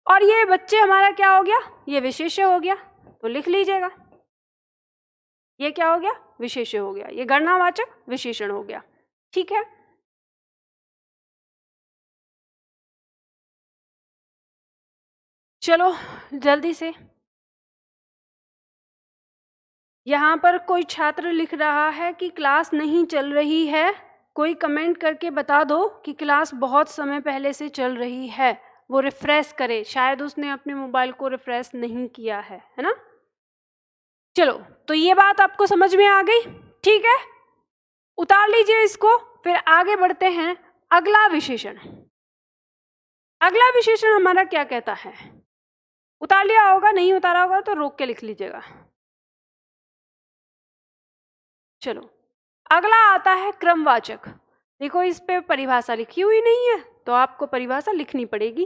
और ये बच्चे हमारा क्या हो गया? ये विशेष्य हो गया, तो लिख लीजिएगा, ये क्या हो गया? विशेष्य हो गया, ये गणनावाचक विशेषण हो गया। ठीक है, चलो जल्दी से। यहाँ पर कोई छात्र लिख रहा है कि क्लास नहीं चल रही है। कोई कमेंट करके बता दो कि क्लास बहुत समय पहले से चल रही है, वो रिफ्रेश करे। शायद उसने अपने मोबाइल को रिफ्रेश नहीं किया है ना? चलो, तो ये बात आपको समझ में आ गई। ठीक है, उतार लीजिए इसको, फिर आगे बढ़ते हैं। अगला विशेषण, अगला विशेषण हमारा क्या कहता है? उतार लिया होगा, नहीं उतारा होगा तो रोक के लिख लीजिएगा। चलो, अगला आता है क्रमवाचक। देखो, इस पे परिभाषा लिखी हुई नहीं है, तो आपको परिभाषा लिखनी पड़ेगी।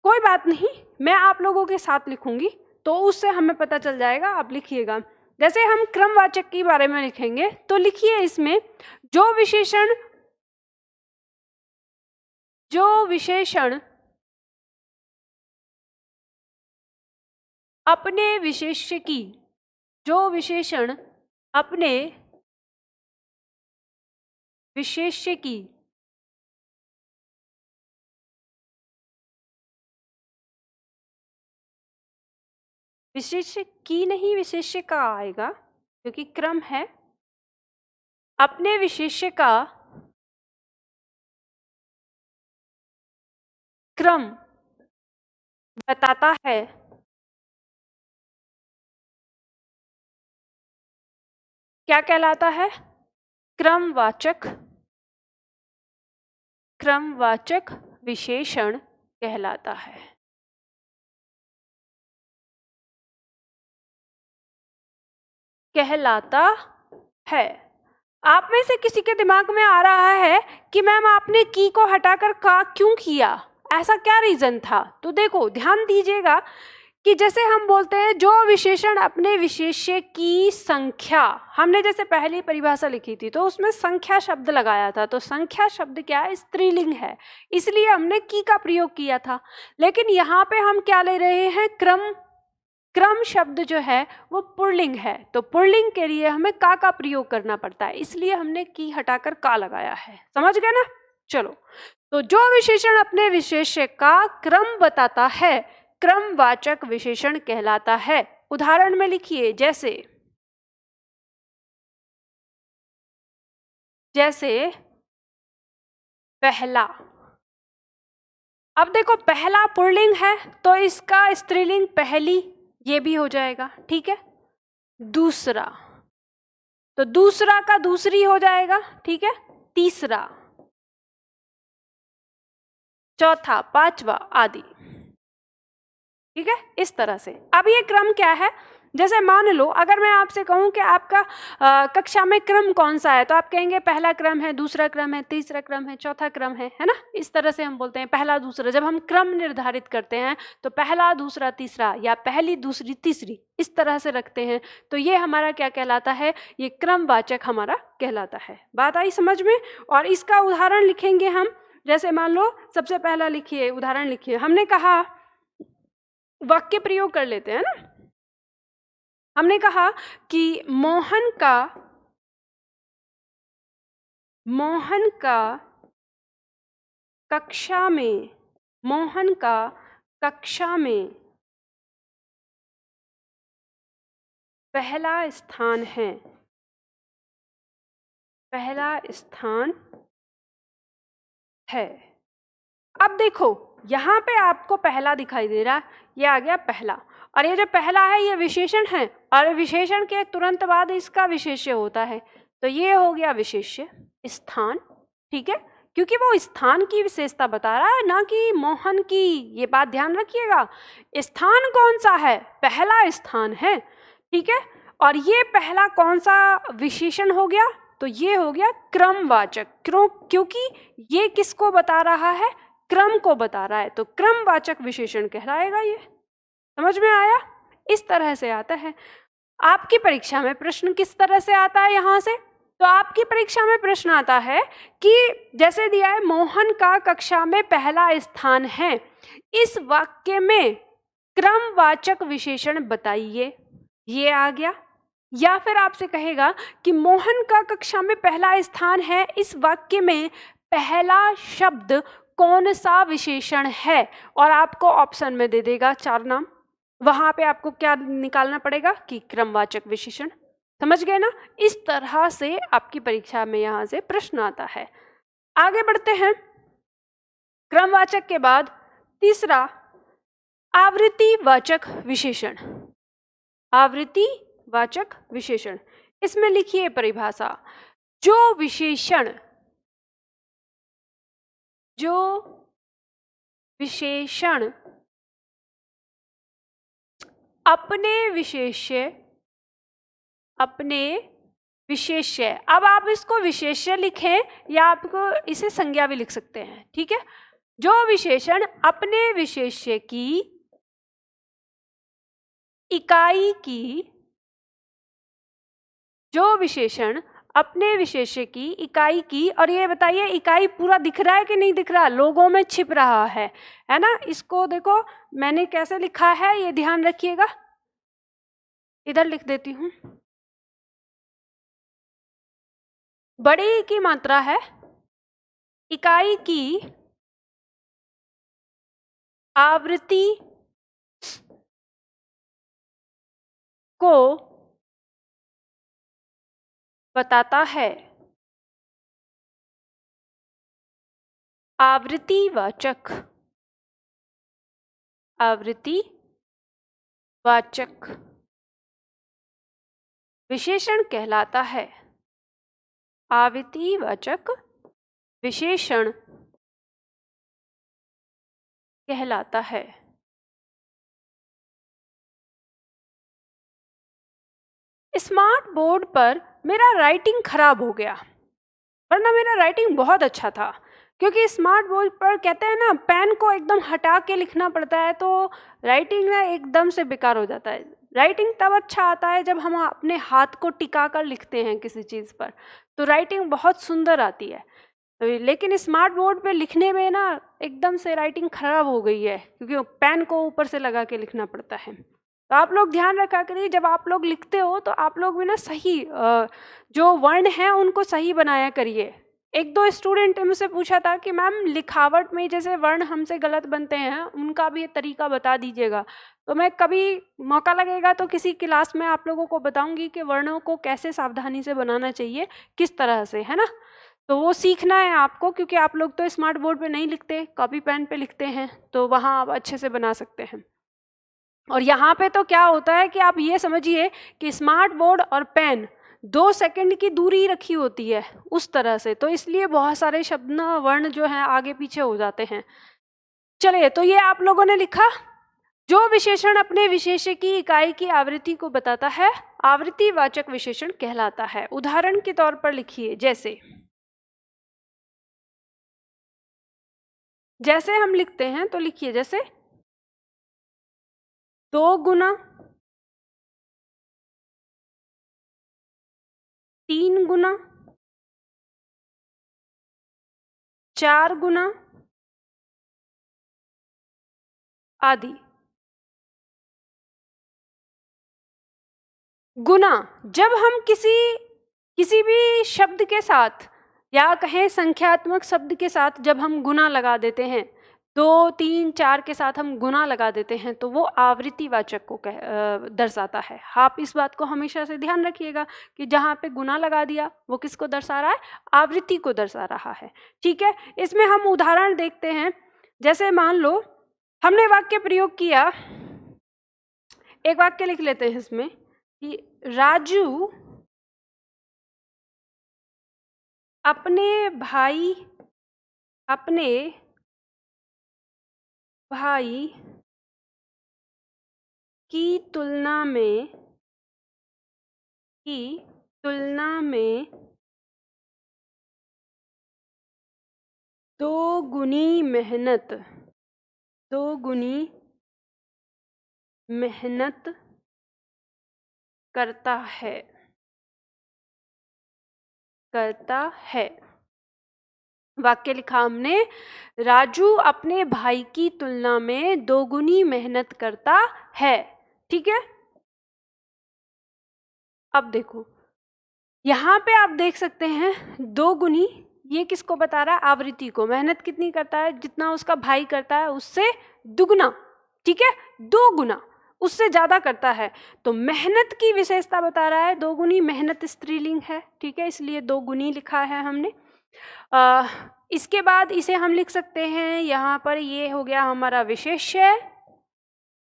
कोई बात नहीं, मैं आप लोगों के साथ लिखूंगी, तो उससे हमें पता चल जाएगा। आप लिखिएगा। जैसे हम क्रमवाचक के बारे में लिखेंगे, तो लिखिए इसमें जो विशेषण अपने विशेष्य की, जो विशेषण अपने विशेष्य की विशेष्य की नहीं, विशेष्य का आएगा क्योंकि क्रम है। अपने विशेष्य का क्रम बताता है, क्या कहलाता है? क्रमवाचक, क्रमवाचक विशेषण कहलाता है। कहलाता है। आप में से किसी के दिमाग में आ रहा है कि मैम आपने की को हटाकर का क्यों किया, ऐसा क्या रीजन था? तो देखो, ध्यान दीजिएगा कि जैसे हम बोलते हैं जो विशेषण अपने विशेष्य की संख्या, हमने जैसे पहली परिभाषा लिखी थी तो उसमें संख्या शब्द लगाया था, तो संख्या शब्द क्या है? स्त्रीलिंग है, इसलिए हमने की का प्रयोग किया था। लेकिन यहाँ पे हम क्या ले रहे हैं? क्रम। क्रम शब्द जो है वो पुल्लिंग है, तो पुल्लिंग के लिए हमें का प्रयोग करना पड़ता है, इसलिए हमने की हटाकर का लगाया है। समझ गए ना? चलो, तो जो विशेषण अपने विशेष्य का क्रम बताता है, क्रमवाचक विशेषण कहलाता है। उदाहरण में लिखिए, जैसे पहला। अब देखो, पहला पुल्लिंग है तो इसका स्त्रीलिंग पहली, ये भी हो जाएगा। ठीक है, दूसरा, तो दूसरा का दूसरी हो जाएगा। ठीक है, तीसरा, चौथा, पांचवा आदि। ठीक है, इस तरह से। अब ये क्रम क्या है? जैसे मान लो अगर मैं आपसे कहूं कि आपका कक्षा में क्रम कौन सा है, तो आप कहेंगे पहला क्रम है, दूसरा क्रम है, तीसरा क्रम है, चौथा क्रम है ना? इस तरह से हम बोलते हैं पहला दूसरा। जब हम क्रम निर्धारित करते हैं तो पहला दूसरा तीसरा या पहली दूसरी तीसरी इस तरह से रखते हैं, तो ये हमारा क्या कहलाता है? ये क्रमवाचक हमारा कहलाता है। बात आई समझ में? और इसका उदाहरण लिखेंगे हम। जैसे मान लो, सबसे पहला लिखिए, उदाहरण लिखिए। हमने कहा, वाक्य प्रयोग कर लेते हैं ना। हमने कहा कि मोहन का कक्षा में पहला स्थान है, पहला स्थान है। अब देखो, यहाँ पे आपको पहला दिखाई दे रहा है, ये आ गया पहला, और ये जो पहला है ये विशेषण है, और विशेषण के तुरंत बाद इसका विशेष्य होता है, तो ये हो गया विशेष्य स्थान। ठीक है, क्योंकि वो स्थान की विशेषता बता रहा है, ना कि मोहन की। ये बात ध्यान रखिएगा। स्थान कौन सा है? पहला स्थान है, ठीक है। और ये पहला कौन सा विशेषण हो गया? तो ये हो गया क्रमवाचक। क्योंकि ये किसको बता रहा है? क्रम को बता रहा है, तो क्रमवाचक विशेषण कहलाएगा ये। समझ में आया? इस तरह से आता है। आपकी परीक्षा में प्रश्न किस तरह से आता है यहाँ से? तो आपकी परीक्षा में प्रश्न आता है कि जैसे दिया है, मोहन का कक्षा में पहला स्थान है, इस वाक्य में क्रमवाचक विशेषण बताइए। ये आ गया। या फिर आपसे कहेगा कि मोहन का कक्षा में पहला स्थान है, इस वाक्य में पहला शब्द कौन सा विशेषण है, और आपको ऑप्शन में दे देगा 4 नाम। वहां पे आपको क्या निकालना पड़ेगा? कि क्रमवाचक विशेषण। समझ गए ना? इस तरह से आपकी परीक्षा में यहां से प्रश्न आता है। आगे बढ़ते हैं। क्रमवाचक के बाद तीसरा आवृत्तिवाचक विशेषण। आवृत्तिवाचक विशेषण, इसमें लिखिए परिभाषा। जो विशेषण अपने विशेष्य, अब आप इसको विशेष्य लिखें या आपको इसे संज्ञा भी लिख सकते हैं, ठीक है। जो विशेषण अपने विशेष्य की इकाई की, जो विशेषण अपने विशेष्य की इकाई की, और ये बताइए इकाई पूरा दिख रहा है कि नहीं दिख रहा? लोगों में छिप रहा है ना। इसको देखो मैंने कैसे लिखा है, ये ध्यान रखिएगा। इधर लिख देती हूं। बड़ी की मात्रा है, इकाई की आवृत्ति को बताता है। आवृत्तिवाचक विशेषण कहलाता है। आवृत्तिवाचक विशेषण कहलाता है। स्मार्ट बोर्ड पर मेरा राइटिंग खराब हो गया, वरना मेरा राइटिंग बहुत अच्छा था। क्योंकि स्मार्ट बोर्ड पर कहते हैं ना, पेन को एकदम हटा के लिखना पड़ता है, तो राइटिंग ना एकदम से बेकार हो जाता है। राइटिंग तब अच्छा आता है जब हम अपने हाथ को टिका कर लिखते हैं किसी चीज़ पर, तो राइटिंग बहुत सुंदर आती है। लेकिन स्मार्ट बोर्ड पे लिखने में ना एकदम से राइटिंग खराब हो गई है, क्योंकि पेन को ऊपर से लगा के लिखना पड़ता है। तो आप लोग ध्यान रखा करिए, जब आप लोग लिखते हो तो आप लोग भी ना सही जो वर्ण हैं उनको सही बनाया करिए। 1-2 स्टूडेंट ने मुझसे पूछा था कि मैम लिखावट में जैसे वर्ण हमसे गलत बनते हैं, उनका भी तरीका बता दीजिएगा। तो मैं कभी मौका लगेगा तो किसी क्लास में आप लोगों को बताऊंगी कि वर्णों को कैसे सावधानी से बनाना चाहिए, किस तरह से, है ना। तो वो सीखना है आपको, क्योंकि आप लोग तो स्मार्ट बोर्ड पे नहीं लिखते, कॉपी पेन पे लिखते हैं, तो वहाँ आप अच्छे से बना सकते हैं। और यहाँ पे तो क्या होता है कि आप ये समझिए कि स्मार्ट बोर्ड और पेन 2 सेकंड की दूरी रखी होती है उस तरह से, तो इसलिए बहुत सारे शब्द ना वर्ण जो हैं आगे पीछे हो जाते हैं। चलिए, तो ये आप लोगों ने लिखा। जो विशेषण अपने विशेष्य की इकाई की आवृत्ति को बताता है, आवृत्तिवाचक विशेषण कहलाता है। उदाहरण के तौर पर लिखिए, जैसे हम लिखते हैं तो लिखिए, जैसे 2 गुना, 3 गुना, 4 गुना आदि। गुना, जब हम किसी भी शब्द के साथ या कहें संख्यात्मक शब्द के साथ जब हम गुना लगा देते हैं, 2, 3, 4 के साथ हम गुना लगा देते हैं, तो वो आवृत्तिवाचक को दर्शाता है। आप इस बात को हमेशा से ध्यान रखिएगा कि जहाँ पे गुना लगा दिया वो किसको दर्शा रहा है? आवृत्ति को दर्शा रहा है, ठीक है। इसमें हम उदाहरण देखते हैं। जैसे मान लो हमने वाक्य प्रयोग किया, एक वाक्य लिख लेते हैं इसमें कि राजू अपने भाई अपने भाई की तुलना में दो गुनी मेहनत करता है। वाक्य लिखा हमने, राजू अपने भाई की तुलना में दोगुनी मेहनत करता है। ठीक है, अब देखो यहाँ पे आप देख सकते हैं दोगुनी, ये किसको बता रहा है? आवृत्ति को। मेहनत कितनी करता है? जितना उसका भाई करता है उससे दुगना। ठीक है, 2 गुना, उससे ज्यादा करता है। तो मेहनत की विशेषता बता रहा है। दोगुनी मेहनत स्त्रीलिंग है, ठीक है, इसलिए दोगुनी लिखा है हमने। इसके बाद इसे हम लिख सकते हैं यहाँ पर, ये हो गया हमारा विशेष्य,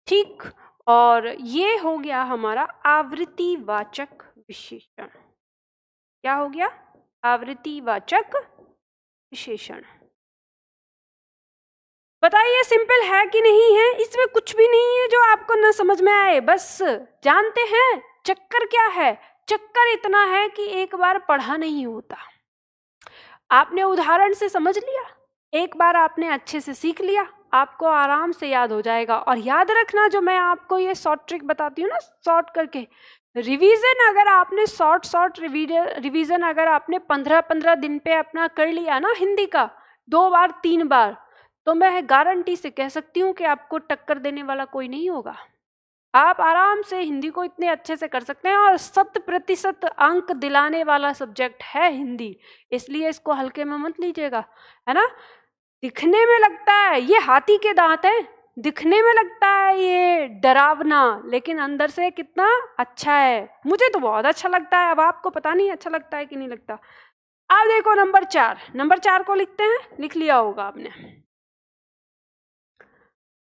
ठीक, और ये हो गया हमारा आवृत्तिवाचक विशेषण। क्या हो गया? आवृत्तिवाचक विशेषण। बताइए सिंपल है कि नहीं है? इसमें कुछ भी नहीं है जो आपको न समझ में आए। बस जानते हैं चक्कर क्या है? चक्कर इतना है कि एक बार पढ़ा नहीं होता। आपने उदाहरण से समझ लिया, एक बार आपने अच्छे से सीख लिया, आपको आराम से याद हो जाएगा। और याद रखना, जो मैं आपको ये शॉर्ट ट्रिक बताती हूँ ना, शॉर्ट करके रिवीजन, अगर आपने शॉर्ट रिवीजन अगर आपने 15-15 दिन पे अपना कर लिया ना हिंदी का, 2 बार 3 बार, तो मैं गारंटी से कह सकती हूँ कि आपको टक्कर देने वाला कोई नहीं होगा। आप आराम से हिंदी को इतने अच्छे से कर सकते हैं। और 100% अंक दिलाने वाला सब्जेक्ट है हिंदी, इसलिए इसको हल्के में मत लीजिएगा, है ना। दिखने में लगता है ये हाथी के दांत हैं, दिखने में लगता है ये डरावना, लेकिन अंदर से कितना अच्छा है। मुझे तो बहुत अच्छा लगता है, अब आपको पता नहीं अच्छा लगता है कि नहीं लगता। अब देखो नंबर 4 को लिखते हैं, लिख लिया होगा आपने।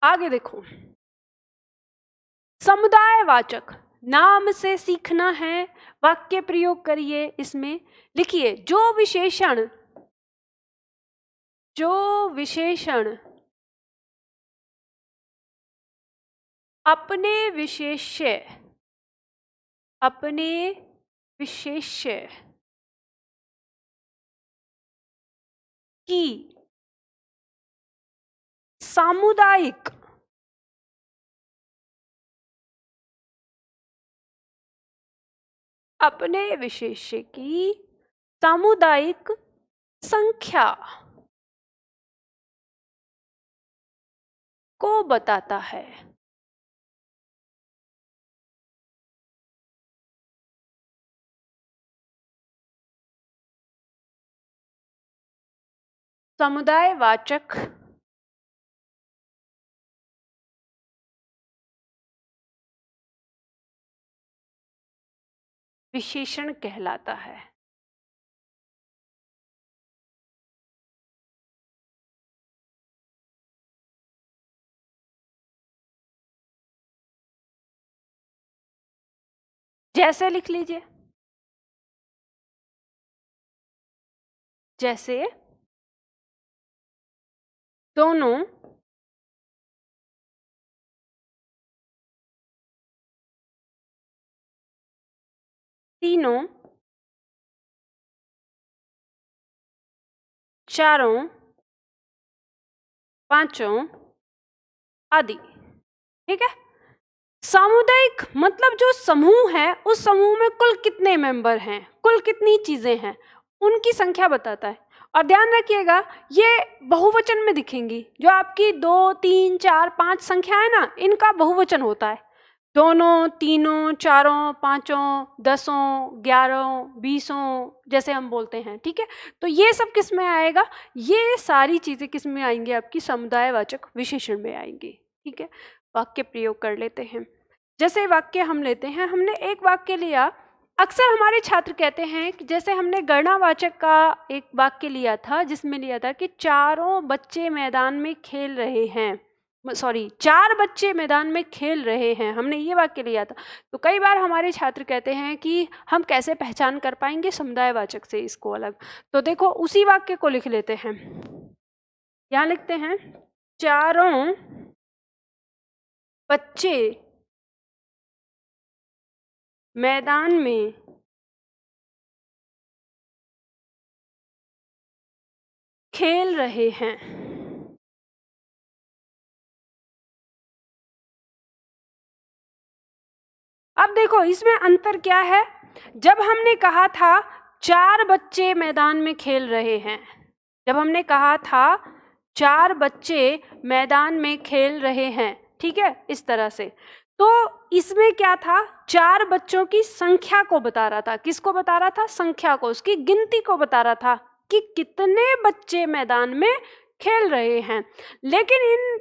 आगे देखो, समुदायवाचक, नाम से सीखना है, वाक्य प्रयोग करिए। इसमें लिखिए, जो विशेषण अपने विशेष्य की सामुदायिक संख्या को बताता है। समुदायवाचक विशेषण कहलाता है। जैसे लिख लीजिए, जैसे दोनों तीनों चारों पांचों आदि। ठीक है, सामुदायिक मतलब जो समूह है, उस समूह में कुल कितने मेंबर हैं, कुल कितनी चीजें हैं, उनकी संख्या बताता है। और ध्यान रखिएगा, ये बहुवचन में दिखेंगी। जो आपकी 2, 3, 4, 5 संख्या है ना, इनका बहुवचन होता है। दोनों, तीनों, चारों, पांचों, 10, 11, 20 जैसे हम बोलते हैं। ठीक है, तो ये सब किस में आएगा? ये सारी चीजें किस में आएंगी? आपकी समुदायवाचक विशेषण में आएंगी। ठीक है, वाक्य प्रयोग कर लेते हैं। जैसे वाक्य हम लेते हैं, हमने एक वाक्य लिया। अक्सर हमारे छात्र कहते हैं कि जैसे हमने गणनावाचक का एक वाक्य लिया था, जिसमें लिया था कि 4 बच्चे मैदान में खेल रहे हैं, 4 बच्चे मैदान में खेल रहे हैं, हमने ये वाक्य लिया था। तो कई बार हमारे छात्र कहते हैं कि हम कैसे पहचान कर पाएंगे समुदायवाचक से इसको अलग। तो देखो, उसी वाक्य को लिख लेते हैं। यहाँ लिखते हैं चारों बच्चे मैदान में खेल रहे हैं। अब देखो इसमें अंतर क्या है। जब हमने कहा था 4 बच्चे मैदान में खेल रहे हैं, जब हमने कहा था 4 बच्चे मैदान में खेल रहे हैं, ठीक है, इस तरह से, तो इसमें क्या था, 4 बच्चों की संख्या को बता रहा था। किसको बता रहा था? संख्या को, उसकी गिनती को बता रहा था कि कितने बच्चे मैदान में खेल रहे हैं। लेकिन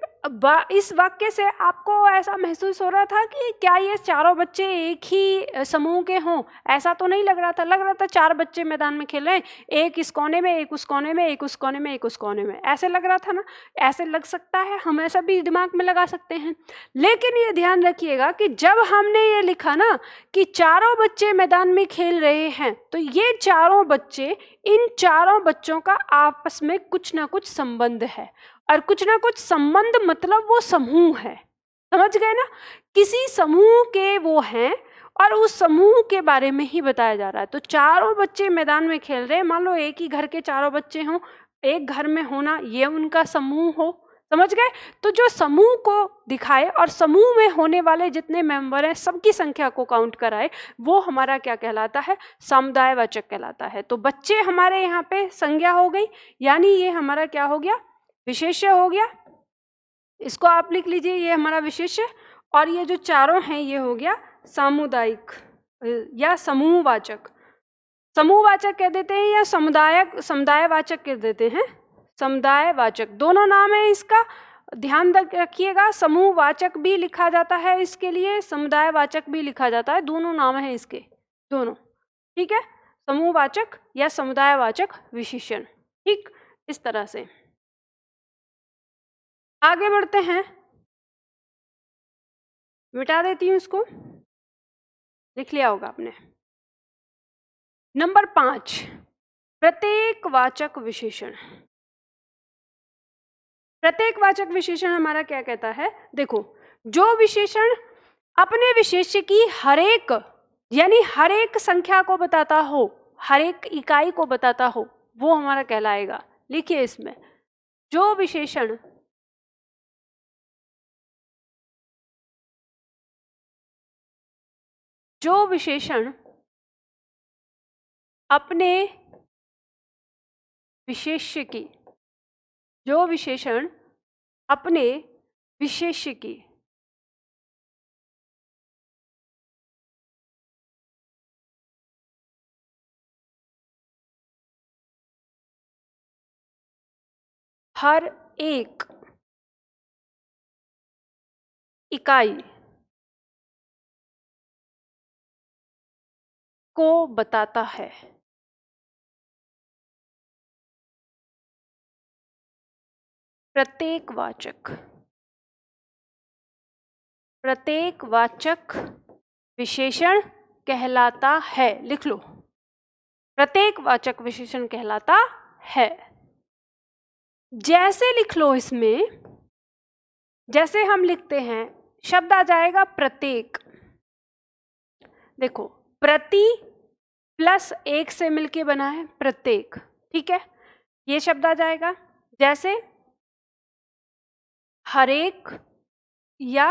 इस वाक्य से आपको ऐसा महसूस हो रहा था कि क्या ये चारों बच्चे एक ही समूह के हों? ऐसा तो नहीं लग रहा था। लग रहा था 4 बच्चे मैदान में खेल रहे हैं, एक इस कोने में, एक उस कोने में, एक उस कोने में, एक उस कोने में, ऐसे लग रहा था ना। ऐसे लग सकता है, हम ऐसा भी दिमाग में लगा सकते हैं। लेकिन ये ध्यान रखिएगा कि जब हमने ये लिखा ना कि चारों बच्चे मैदान में खेल रहे हैं, तो ये चारों बच्चे, इन चारों बच्चों का आपस में कुछ ना कुछ संबंध है। और कुछ ना कुछ संबंध मतलब वो समूह है। समझ गए ना? किसी समूह के वो हैं और उस समूह के बारे में ही बताया जा रहा है। तो चारों बच्चे मैदान में खेल रहे हैं, मान लो एक ही घर के चारों बच्चे हों, एक घर में होना, ये उनका समूह हो। समझ गए? तो जो समूह को दिखाए और समूह में होने वाले जितने मेंबर हैं सबकी संख्या को काउंट कराए, वो हमारा क्या कहलाता है? समुदायवाचक कहलाता है। तो बच्चे हमारे यहाँ पे संज्ञा हो गई, यानी ये हमारा क्या हो गया? विशेष्य हो गया। इसको आप लिख लीजिए, ये हमारा विशेष्य। और ये जो चारों हैं ये हो गया सामुदायिक या समूहवाचक। समूहवाचक कह देते हैं या समुदायवाचक कह देते हैं। समुदायवाचक दोनों नाम है इसका, ध्यान रखिएगा। समूहवाचक भी लिखा जाता है इसके लिए, समुदायवाचक भी लिखा जाता है, दोनों नाम है इसके, दोनों। ठीक है, समूहवाचक या समुदायवाचक विशेषण। ठीक, इस तरह से आगे बढ़ते हैं। मिटा देती हूँ इसको, लिख लिया होगा आपने। नंबर 5, प्रत्येकवाचक विशेषण। प्रत्येकवाचक विशेषण हमारा क्या कहता है? देखो, जो विशेषण अपने विशेष्य की हरेक, यानी हरेक संख्या को बताता हो, हरेक इकाई को बताता हो, वो हमारा कहलाएगा। लिखिए इसमें, जो विशेषण अपने विशेष्य की, जो विशेषण अपने विशेष्य की हर एक इकाई को बताता है। प्रत्येकवाचक, प्रत्येकवाचक विशेषण कहलाता है। लिख लो, प्रत्येकवाचक विशेषण कहलाता है। जैसे लिख लो इसमें, जैसे हम लिखते हैं, शब्द आ जाएगा प्रत्येक। देखो, प्रति प्लस एक से मिलके बना है प्रत्येक, ठीक है, ये शब्द आ जाएगा। जैसे हर एक या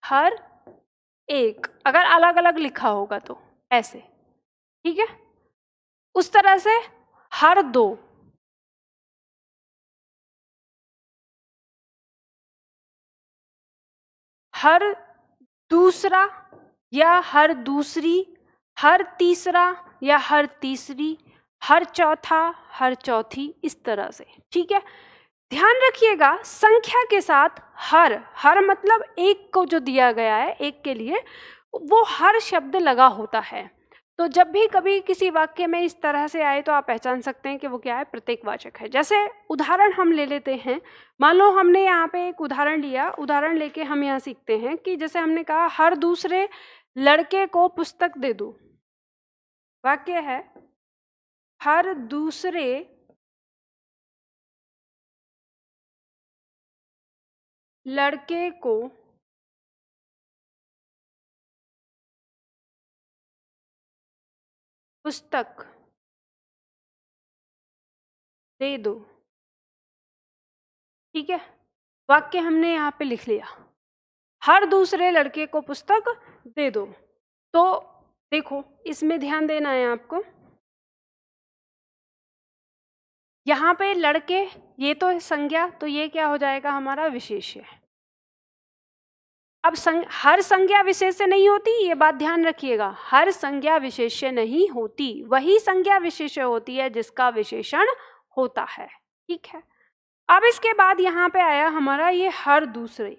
हर एक, अगर अलग अलग लिखा होगा तो ऐसे, ठीक है। उस तरह से हर दो, हर दूसरा या हर दूसरी, हर तीसरा या हर तीसरी, हर चौथा, हर चौथी, इस तरह से, ठीक है। ध्यान रखिएगा, संख्या के साथ हर, हर मतलब एक को जो दिया गया है, एक के लिए वो हर शब्द लगा होता है। तो जब भी कभी किसी वाक्य में इस तरह से आए तो आप पहचान सकते हैं कि वो क्या है? प्रत्येकवाचक है। जैसे उदाहरण हम ले लेते हैं, मान लो हमने यहाँ पे एक उदाहरण लिया, उदाहरण लेके हम यहाँ सीखते हैं कि जैसे हमने कहा हर दूसरे लड़के को पुस्तक दे दो। वाक्य है हर दूसरे लड़के को पुस्तक दे दो। ठीक है, वाक्य हमने यहाँ पे लिख लिया, हर दूसरे लड़के को पुस्तक दे दो। तो देखो इसमें ध्यान देना है आपको, यहाँ पे लड़के ये तो है संज्ञा, तो ये क्या हो जाएगा हमारा विशेष्य। अब हर संज्ञा विशेष्य नहीं होती, ये बात ध्यान रखिएगा, हर संज्ञा विशेष्य नहीं होती, वही संज्ञा विशेष्य होती है जिसका विशेषण होता है। ठीक है, अब इसके बाद यहाँ पे आया हमारा ये हर दूसरे,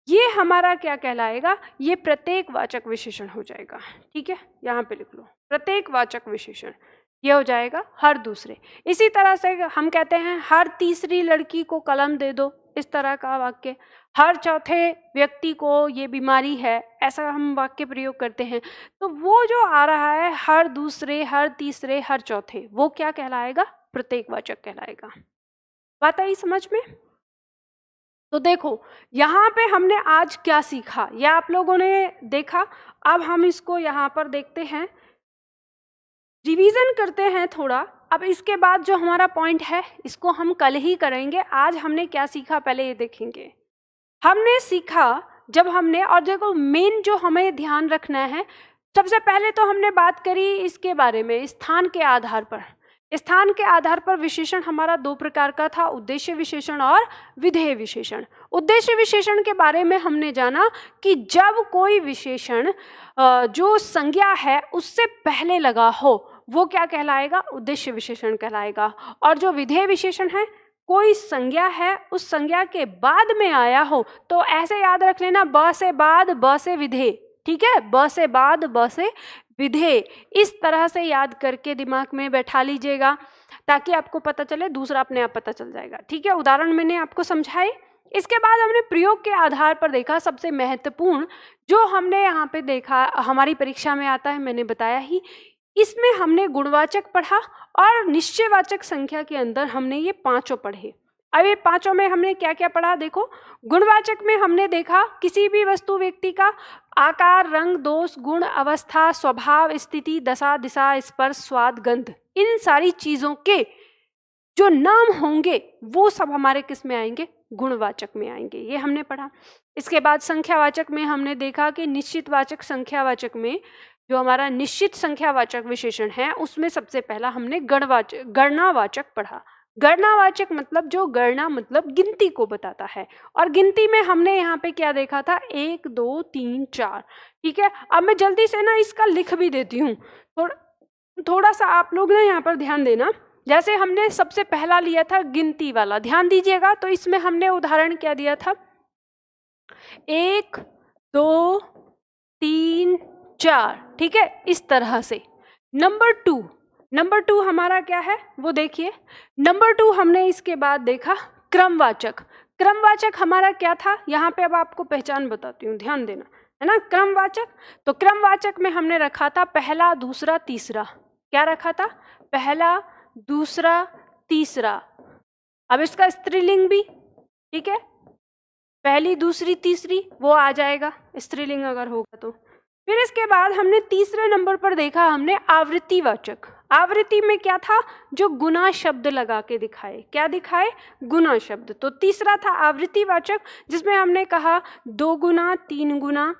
ये हमारा क्या कहलाएगा, ये प्रत्येकवाचक विशेषण हो जाएगा। ठीक है, यहाँ पे लिख लो प्रत्येकवाचक विशेषण, ये हो जाएगा हर दूसरे। इसी तरह से हम कहते हैं हर तीसरी लड़की को कलम दे दो, इस तरह का वाक्य। हर चौथे व्यक्ति को ये बीमारी है, ऐसा हम वाक्य प्रयोग करते हैं। तो वो जो आ रहा है हर दूसरे, हर तीसरे, हर चौथे, वो क्या कहलाएगा, प्रत्येकवाचक कहलाएगा। बात आई समझ में? तो देखो यहाँ पे हमने आज क्या सीखा, या आप लोगों ने देखा। अब हम इसको यहाँ पर देखते हैं, रिवीजन करते हैं थोड़ा। अब इसके बाद जो हमारा पॉइंट है इसको हम कल ही करेंगे। आज हमने क्या सीखा पहले ये देखेंगे। हमने सीखा जब हमने, और देखो मेन जो हमें ध्यान रखना है, सबसे पहले तो हमने बात करी इसके बारे में स्थान के आधार पर। स्थान के आधार पर विशेषण हमारा दो प्रकार का था, उद्देश्य विशेषण और विधेय विशेषण। उद्देश्य विशेषण के बारे में हमने जाना कि जब कोई विशेषण जो संज्ञा है उससे पहले लगा हो वो क्या कहलाएगा, उद्देश्य विशेषण कहलाएगा। और जो विधेय विशेषण है, कोई संज्ञा है उस संज्ञा के बाद में आया हो, तो ऐसे याद रख लेना, ब से बाद ब से विधेय। ठीक है, ब से बाद ब से विधेय, इस तरह से याद करके दिमाग में बैठा लीजिएगा ताकि आपको पता चले, दूसरा अपने आप पता चल जाएगा। ठीक है, उदाहरण मैंने आपको समझाए। इसके बाद हमने प्रयोग के आधार पर देखा, सबसे महत्वपूर्ण जो हमने यहाँ पे देखा, हमारी परीक्षा में आता है, मैंने बताया ही, इसमें हमने गुणवाचक पढ़ा और निश्चयवाचक संख्या के अंदर हमने ये पांचों पढ़े। अब ये पांचों में हमने क्या क्या पढ़ा, देखो गुणवाचक में हमने देखा किसी भी वस्तु व्यक्ति का आकार, रंग, दोष, गुण, अवस्था, स्वभाव, स्थिति, दशा, दिशा, स्पर्श, स्वाद, गंध, इन सारी चीजों के जो नाम होंगे वो सब हमारे किस में आएंगे, गुणवाचक में आएंगे। ये हमने पढ़ा। इसके बाद संख्यावाचक में हमने देखा कि निश्चितवाचक संख्यावाचक में जो हमारा निश्चित संख्यावाचक विशेषण है उसमें सबसे पहला हमने गणनावाचक पढ़ा। गणनावाचक मतलब जो गणना मतलब गिनती को बताता है, और गिनती में हमने यहाँ पे क्या देखा था, 1 2 3 4। ठीक है, अब मैं जल्दी से ना इसका लिख भी देती हूँ, थोड़ा सा आप लोग ना यहाँ पर ध्यान देना। जैसे हमने सबसे पहला लिया था गिनती वाला, ध्यान दीजिएगा। तो इसमें हमने उदाहरण क्या दिया था, 1 2 3 4। ठीक है, इस तरह से। नंबर टू हमारा क्या है वो देखिए। नंबर 2 हमने इसके बाद देखा क्रमवाचक। क्रमवाचक हमारा क्या था, यहाँ पे अब आपको पहचान बताती हूँ, ध्यान देना, है ना। क्रमवाचक, तो क्रमवाचक में हमने रखा था पहला, दूसरा, तीसरा। क्या रखा था, पहला, दूसरा, तीसरा। अब इसका स्त्रीलिंग भी, ठीक है, पहली, दूसरी, तीसरी, वो आ जाएगा स्त्रीलिंग अगर होगा तो। फिर इसके बाद हमने तीसरे नंबर पर देखा हमने आवृत्तिवाचक। आवृत्ति में क्या था, जो गुना शब्द लगा के दिखाए। क्या दिखाए, गुना शब्द। तो तीसरा था आवृत्तिवाचक, जिसमें हमने कहा 2 गुना, 3 गुना,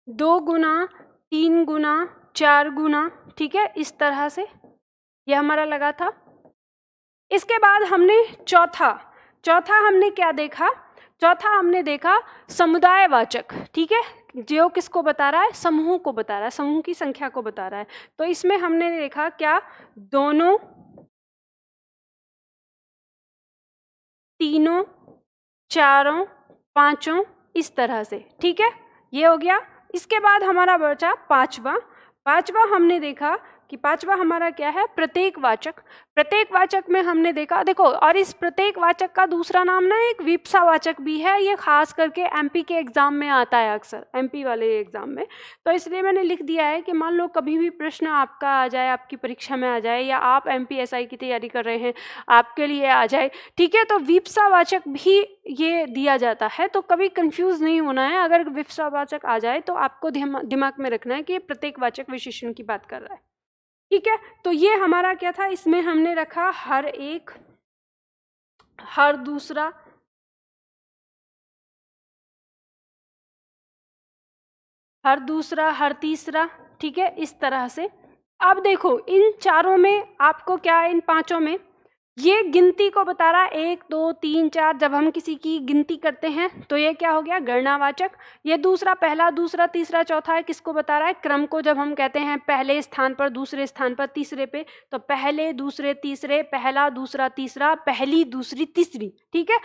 2 गुना, 3 गुना, 4 गुना। ठीक है, इस तरह से यह हमारा लगा था। इसके बाद हमने चौथा हमने क्या देखा, चौथा हमने देखा समुदायवाचक। ठीक है, जो किसको बता रहा है, समूह को बता रहा है, समूह की संख्या को बता रहा है। तो इसमें हमने देखा क्या, दोनों, तीनों, चारों, पांचों, इस तरह से। ठीक है, ये हो गया। इसके बाद हमारा बचा पांचवा हमने देखा कि पांचवा हमारा क्या है, प्रत्येकवाचक। प्रत्येकवाचक में हमने देखा, देखो, और इस प्रत्येकवाचक का दूसरा नाम ना एक विपक्षावाचक भी है। ये खास करके एमपी के एग्जाम में आता है, अक्सर एमपी वाले एग्जाम में। तो इसलिए मैंने लिख दिया है कि मान लो कभी भी प्रश्न आपका आ जाए, आपकी परीक्षा में आ जाए, या आप एमपीएसआई की तैयारी कर रहे हैं, आपके लिए आ जाए, ठीक है, तो विपक्षावाचक भी ये दिया जाता है। तो कभी कंफ्यूज नहीं होना है, अगर विपक्षावाचक आ जाए तो आपको दिमाग में रखना है कि ये प्रत्येकवाचक विशेषण की बात कर रहा है। ठीक है, तो ये हमारा क्या था, इसमें हमने रखा हर एक, हर दूसरा, हर दूसरा, हर तीसरा। ठीक है, इस तरह से। अब देखो इन चारों में आपको क्या, इन पांचों में ये गिनती को बता रहा है, 1 2 3 4। जब हम किसी की गिनती करते हैं तो ये क्या हो गया, गणनावाचक। ये दूसरा, पहला, दूसरा, तीसरा, चौथा है, किसको बता रहा है, क्रम को। जब हम कहते हैं पहले स्थान पर, दूसरे स्थान पर, तीसरे पे, तो पहले, दूसरे, तीसरे, पहला, दूसरा, तीसरा, पहली, दूसरी, तीसरी। ठीक है,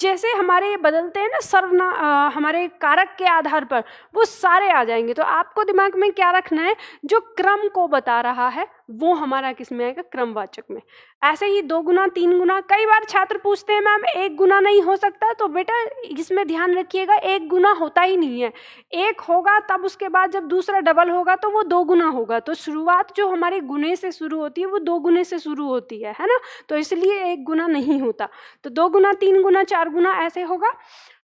जैसे हमारे बदलते हैं ना हमारे कारक के आधार पर, वो सारे आ जाएंगे। तो आपको दिमाग में क्या रखना है, जो क्रम को बता रहा है वो हमारा किस में आएगा, क्रमवाचक में। ऐसे ही 2 गुना, 3 गुना। कई बार छात्र पूछते हैं मैम 1 गुना नहीं हो सकता, तो बेटा इसमें ध्यान रखिएगा 1 गुना होता ही नहीं है। 1 होगा, तब उसके बाद जब दूसरा डबल होगा तो वो 2 गुना होगा। तो शुरुआत जो हमारे गुने से शुरू होती है वो 2 गुने से शुरू होती है ना, तो इसलिए 1 गुना नहीं होता। तो 2 गुना, 3 गुना, 4 गुना ऐसे होगा।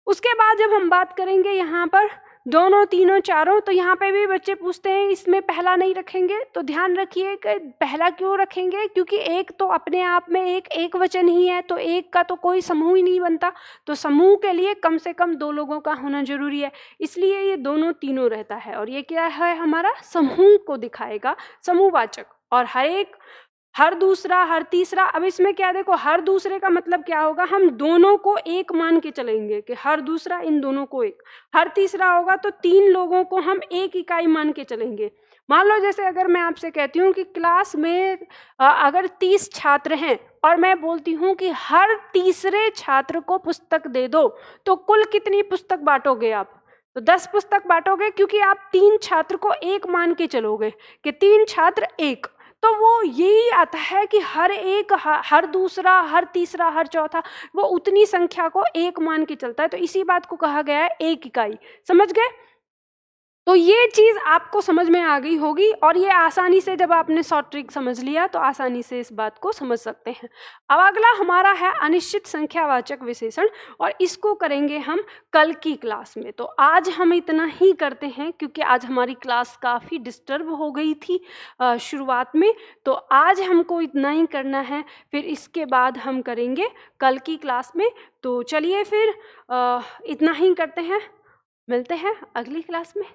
उसके बाद जब हम बात करेंगे यहाँ पर दोनों, तीनों, चारों, तो यहाँ पे भी बच्चे पूछते हैं इसमें पहला नहीं रखेंगे। तो ध्यान रखिए कि पहला क्यों रखेंगे, क्योंकि एक तो अपने आप में एक वचन ही है, तो एक का तो कोई समूह ही नहीं बनता। तो समूह के लिए कम से कम 2 लोगों का होना जरूरी है, इसलिए ये दोनों, तीनों रहता है। और ये क्या है, हमारा समूह को दिखाएगा, समूहवाचक। और हर एक, हर दूसरा, हर तीसरा। अब इसमें क्या, देखो हर दूसरे का मतलब क्या होगा, हम दोनों को एक मान के चलेंगे कि हर दूसरा इन दोनों को एक। हर तीसरा होगा तो 3 लोगों को हम 1 इकाई मान के चलेंगे। मान लो जैसे अगर मैं आपसे कहती हूँ कि क्लास में अगर 30 छात्र हैं और मैं बोलती हूँ कि हर तीसरे छात्र को पुस्तक दे दो, तो कुल कितनी पुस्तक बांटोगे आप, तो 10 पुस्तक बांटोगे, क्योंकि आप 3 छात्र को 1 मान के चलोगे कि 3 छात्र 1। तो वो यही आता है कि हर एक, हर दूसरा, हर तीसरा, हर चौथा, वो उतनी संख्या को 1 मान के चलता है। तो इसी बात को कहा गया है 1 इकाई। समझ गए? तो ये चीज़ आपको समझ में आ गई होगी, और ये आसानी से, जब आपने शॉर्ट ट्रिक समझ लिया तो आसानी से इस बात को समझ सकते हैं। अब अगला हमारा है अनिश्चित संख्यावाचक विशेषण, और इसको करेंगे हम कल की क्लास में। तो आज हम इतना ही करते हैं, क्योंकि आज हमारी क्लास काफ़ी डिस्टर्ब हो गई थी शुरुआत में। तो आज हमको इतना ही करना है, फिर इसके बाद हम करेंगे कल की क्लास में। तो चलिए फिर इतना ही करते हैं, मिलते हैं अगली क्लास में।